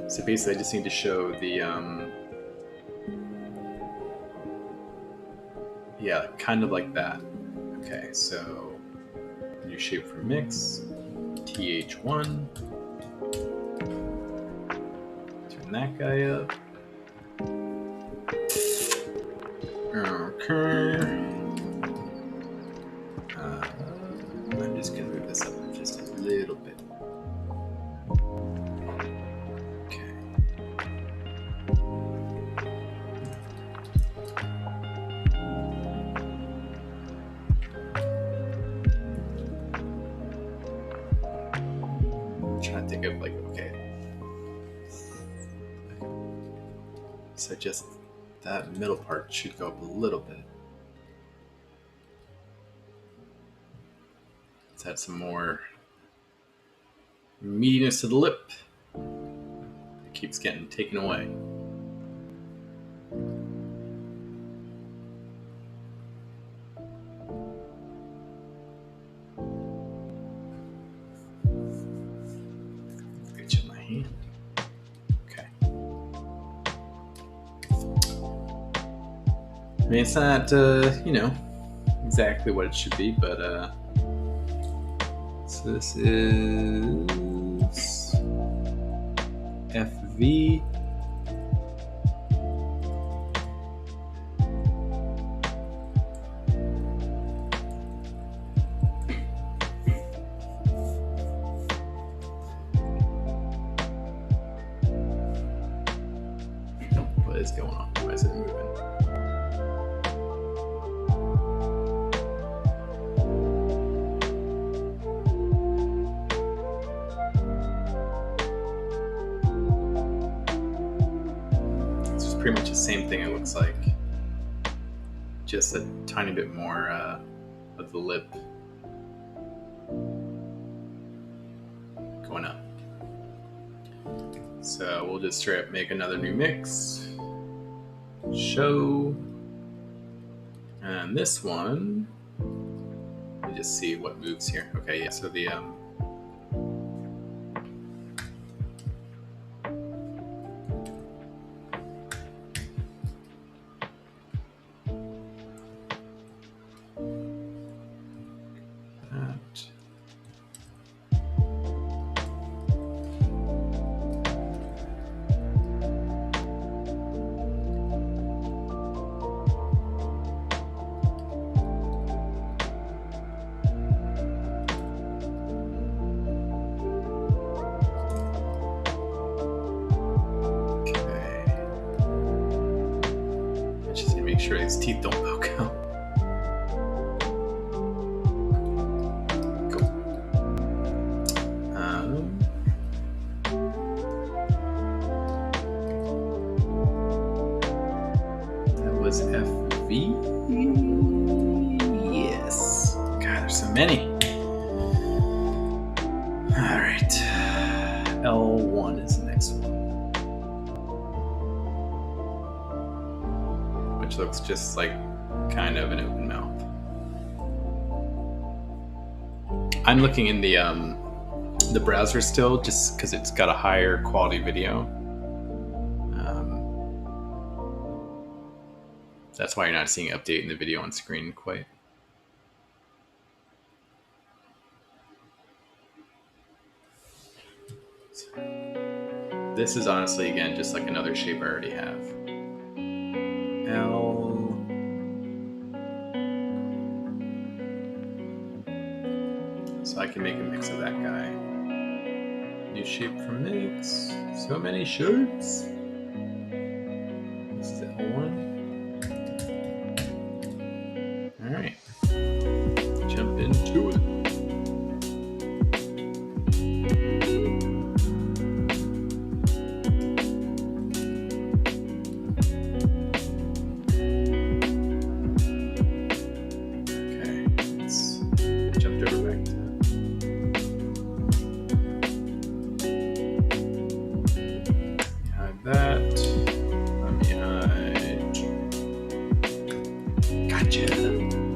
So basically I just need to show the yeah, kind of like that. Okay, so new shape for mix, TH1. Turn that guy up. Okay. I'm just gonna move this up just a little bit. Okay. I'm trying to think of like, okay. So just that middle part should go up a little bit. Let's add some more meatiness to the lip. It keeps getting taken away. Reach in my mean, it's not, exactly what it should be, but, so this is FV. What is going on? Why is it moving? Pretty much the same thing, it looks like, just a tiny bit more of the lip going up. So we'll just straight up make another new mix, show, and this one, let me just see what moves here. Okay, yeah, so the make sure his teeth don't poke out. Cool. That was FV. Yes. God, there's so many. All right. L1 is the next one. Which looks just like kind of an open mouth. I'm looking in the browser still, just because it's got a higher quality video. That's why you're not seeing update in the video on screen quite. This is honestly, again, just like another shape I already have. L. So I can make a mix of that guy. New shape from mix. So many shapes. This is L1. Alright. Jump into it.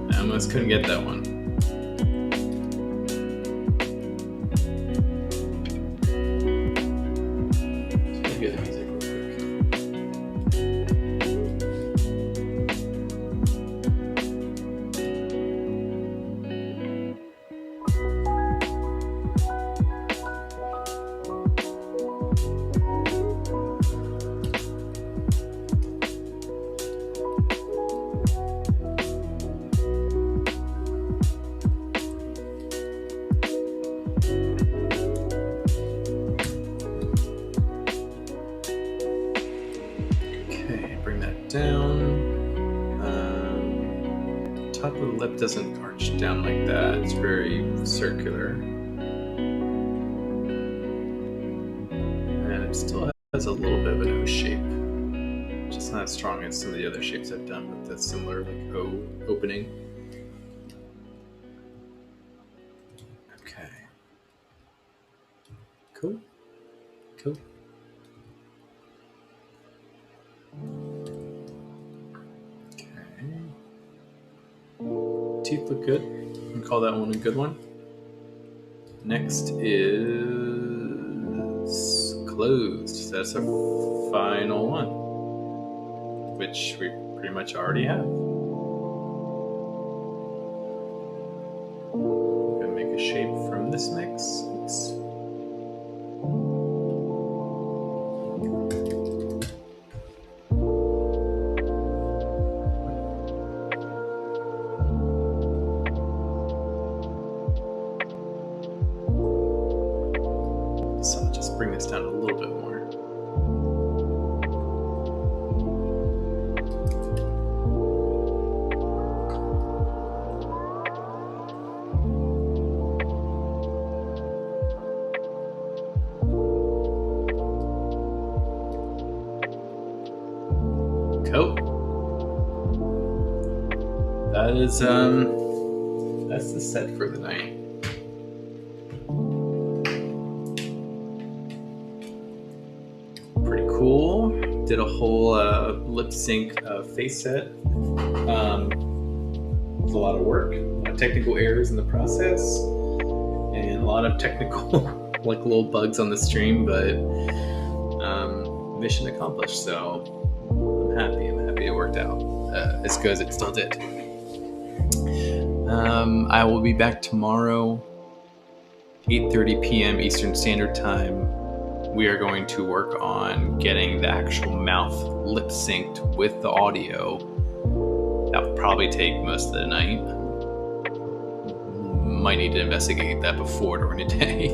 I almost couldn't get that one. Just get the music real down. Top of the lip doesn't arch down like that. It's very circular. And it still has a little bit of an O shape. Just not as strong as some of the other shapes I've done with the similar like O opening. Okay. Cool. Cool. Teeth look good. We can call that one a good one. Next is closed. That's our final one, which we pretty much already have. I'm gonna make a shape from this mix. Oops. So I'll just bring this down a little bit more. Cool. That is that's the set for the night. Pretty cool. Did a whole lip sync face set. It was a lot of work, a lot of technical errors in the process, and a lot of technical like little bugs on the stream, but mission accomplished. So I'm happy it worked out as good as it still did. I will be back tomorrow, 8:30 p.m. Eastern Standard Time. We are going to work on getting the actual mouth lip synced with the audio. That will probably take most of the night. Might need to investigate that before during the day.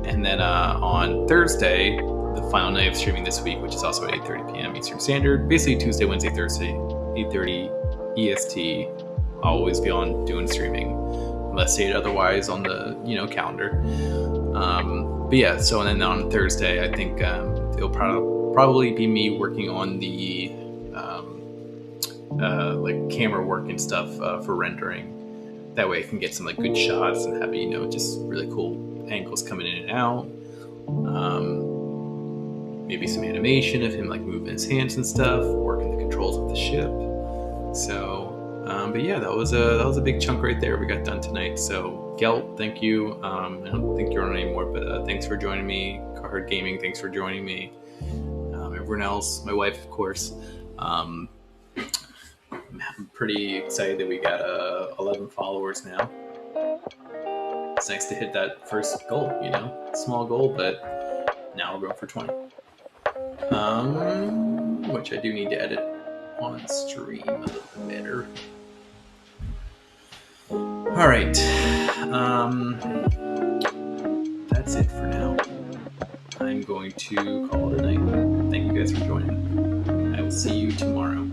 And then on Thursday, the final night of streaming this week, which is also at 8:30 p.m. Eastern Standard, basically Tuesday, Wednesday, Thursday, 8:30 EST. I'll always be on doing streaming, unless stated otherwise on the calendar. But yeah, so and then on Thursday, I think it'll probably be me working on the like camera work and stuff for rendering. That way I can get some like good shots and have just really cool angles coming in and out. Maybe some animation of him like moving his hands and stuff, working the controls of the ship. So, but yeah, that was a big chunk right there we got done tonight. So Gelt, thank you. I don't think you're on anymore, but thanks for joining me. Carhard Gaming, thanks for joining me. Everyone else, my wife, of course. I'm pretty excited that we got 11 followers now. It's nice to hit that first goal, small goal, but now we're going for 20. Which I do need to edit on stream a little bit better. All right, that's it for now. I'm going to call it a night. Thank you guys for joining. I will see you tomorrow.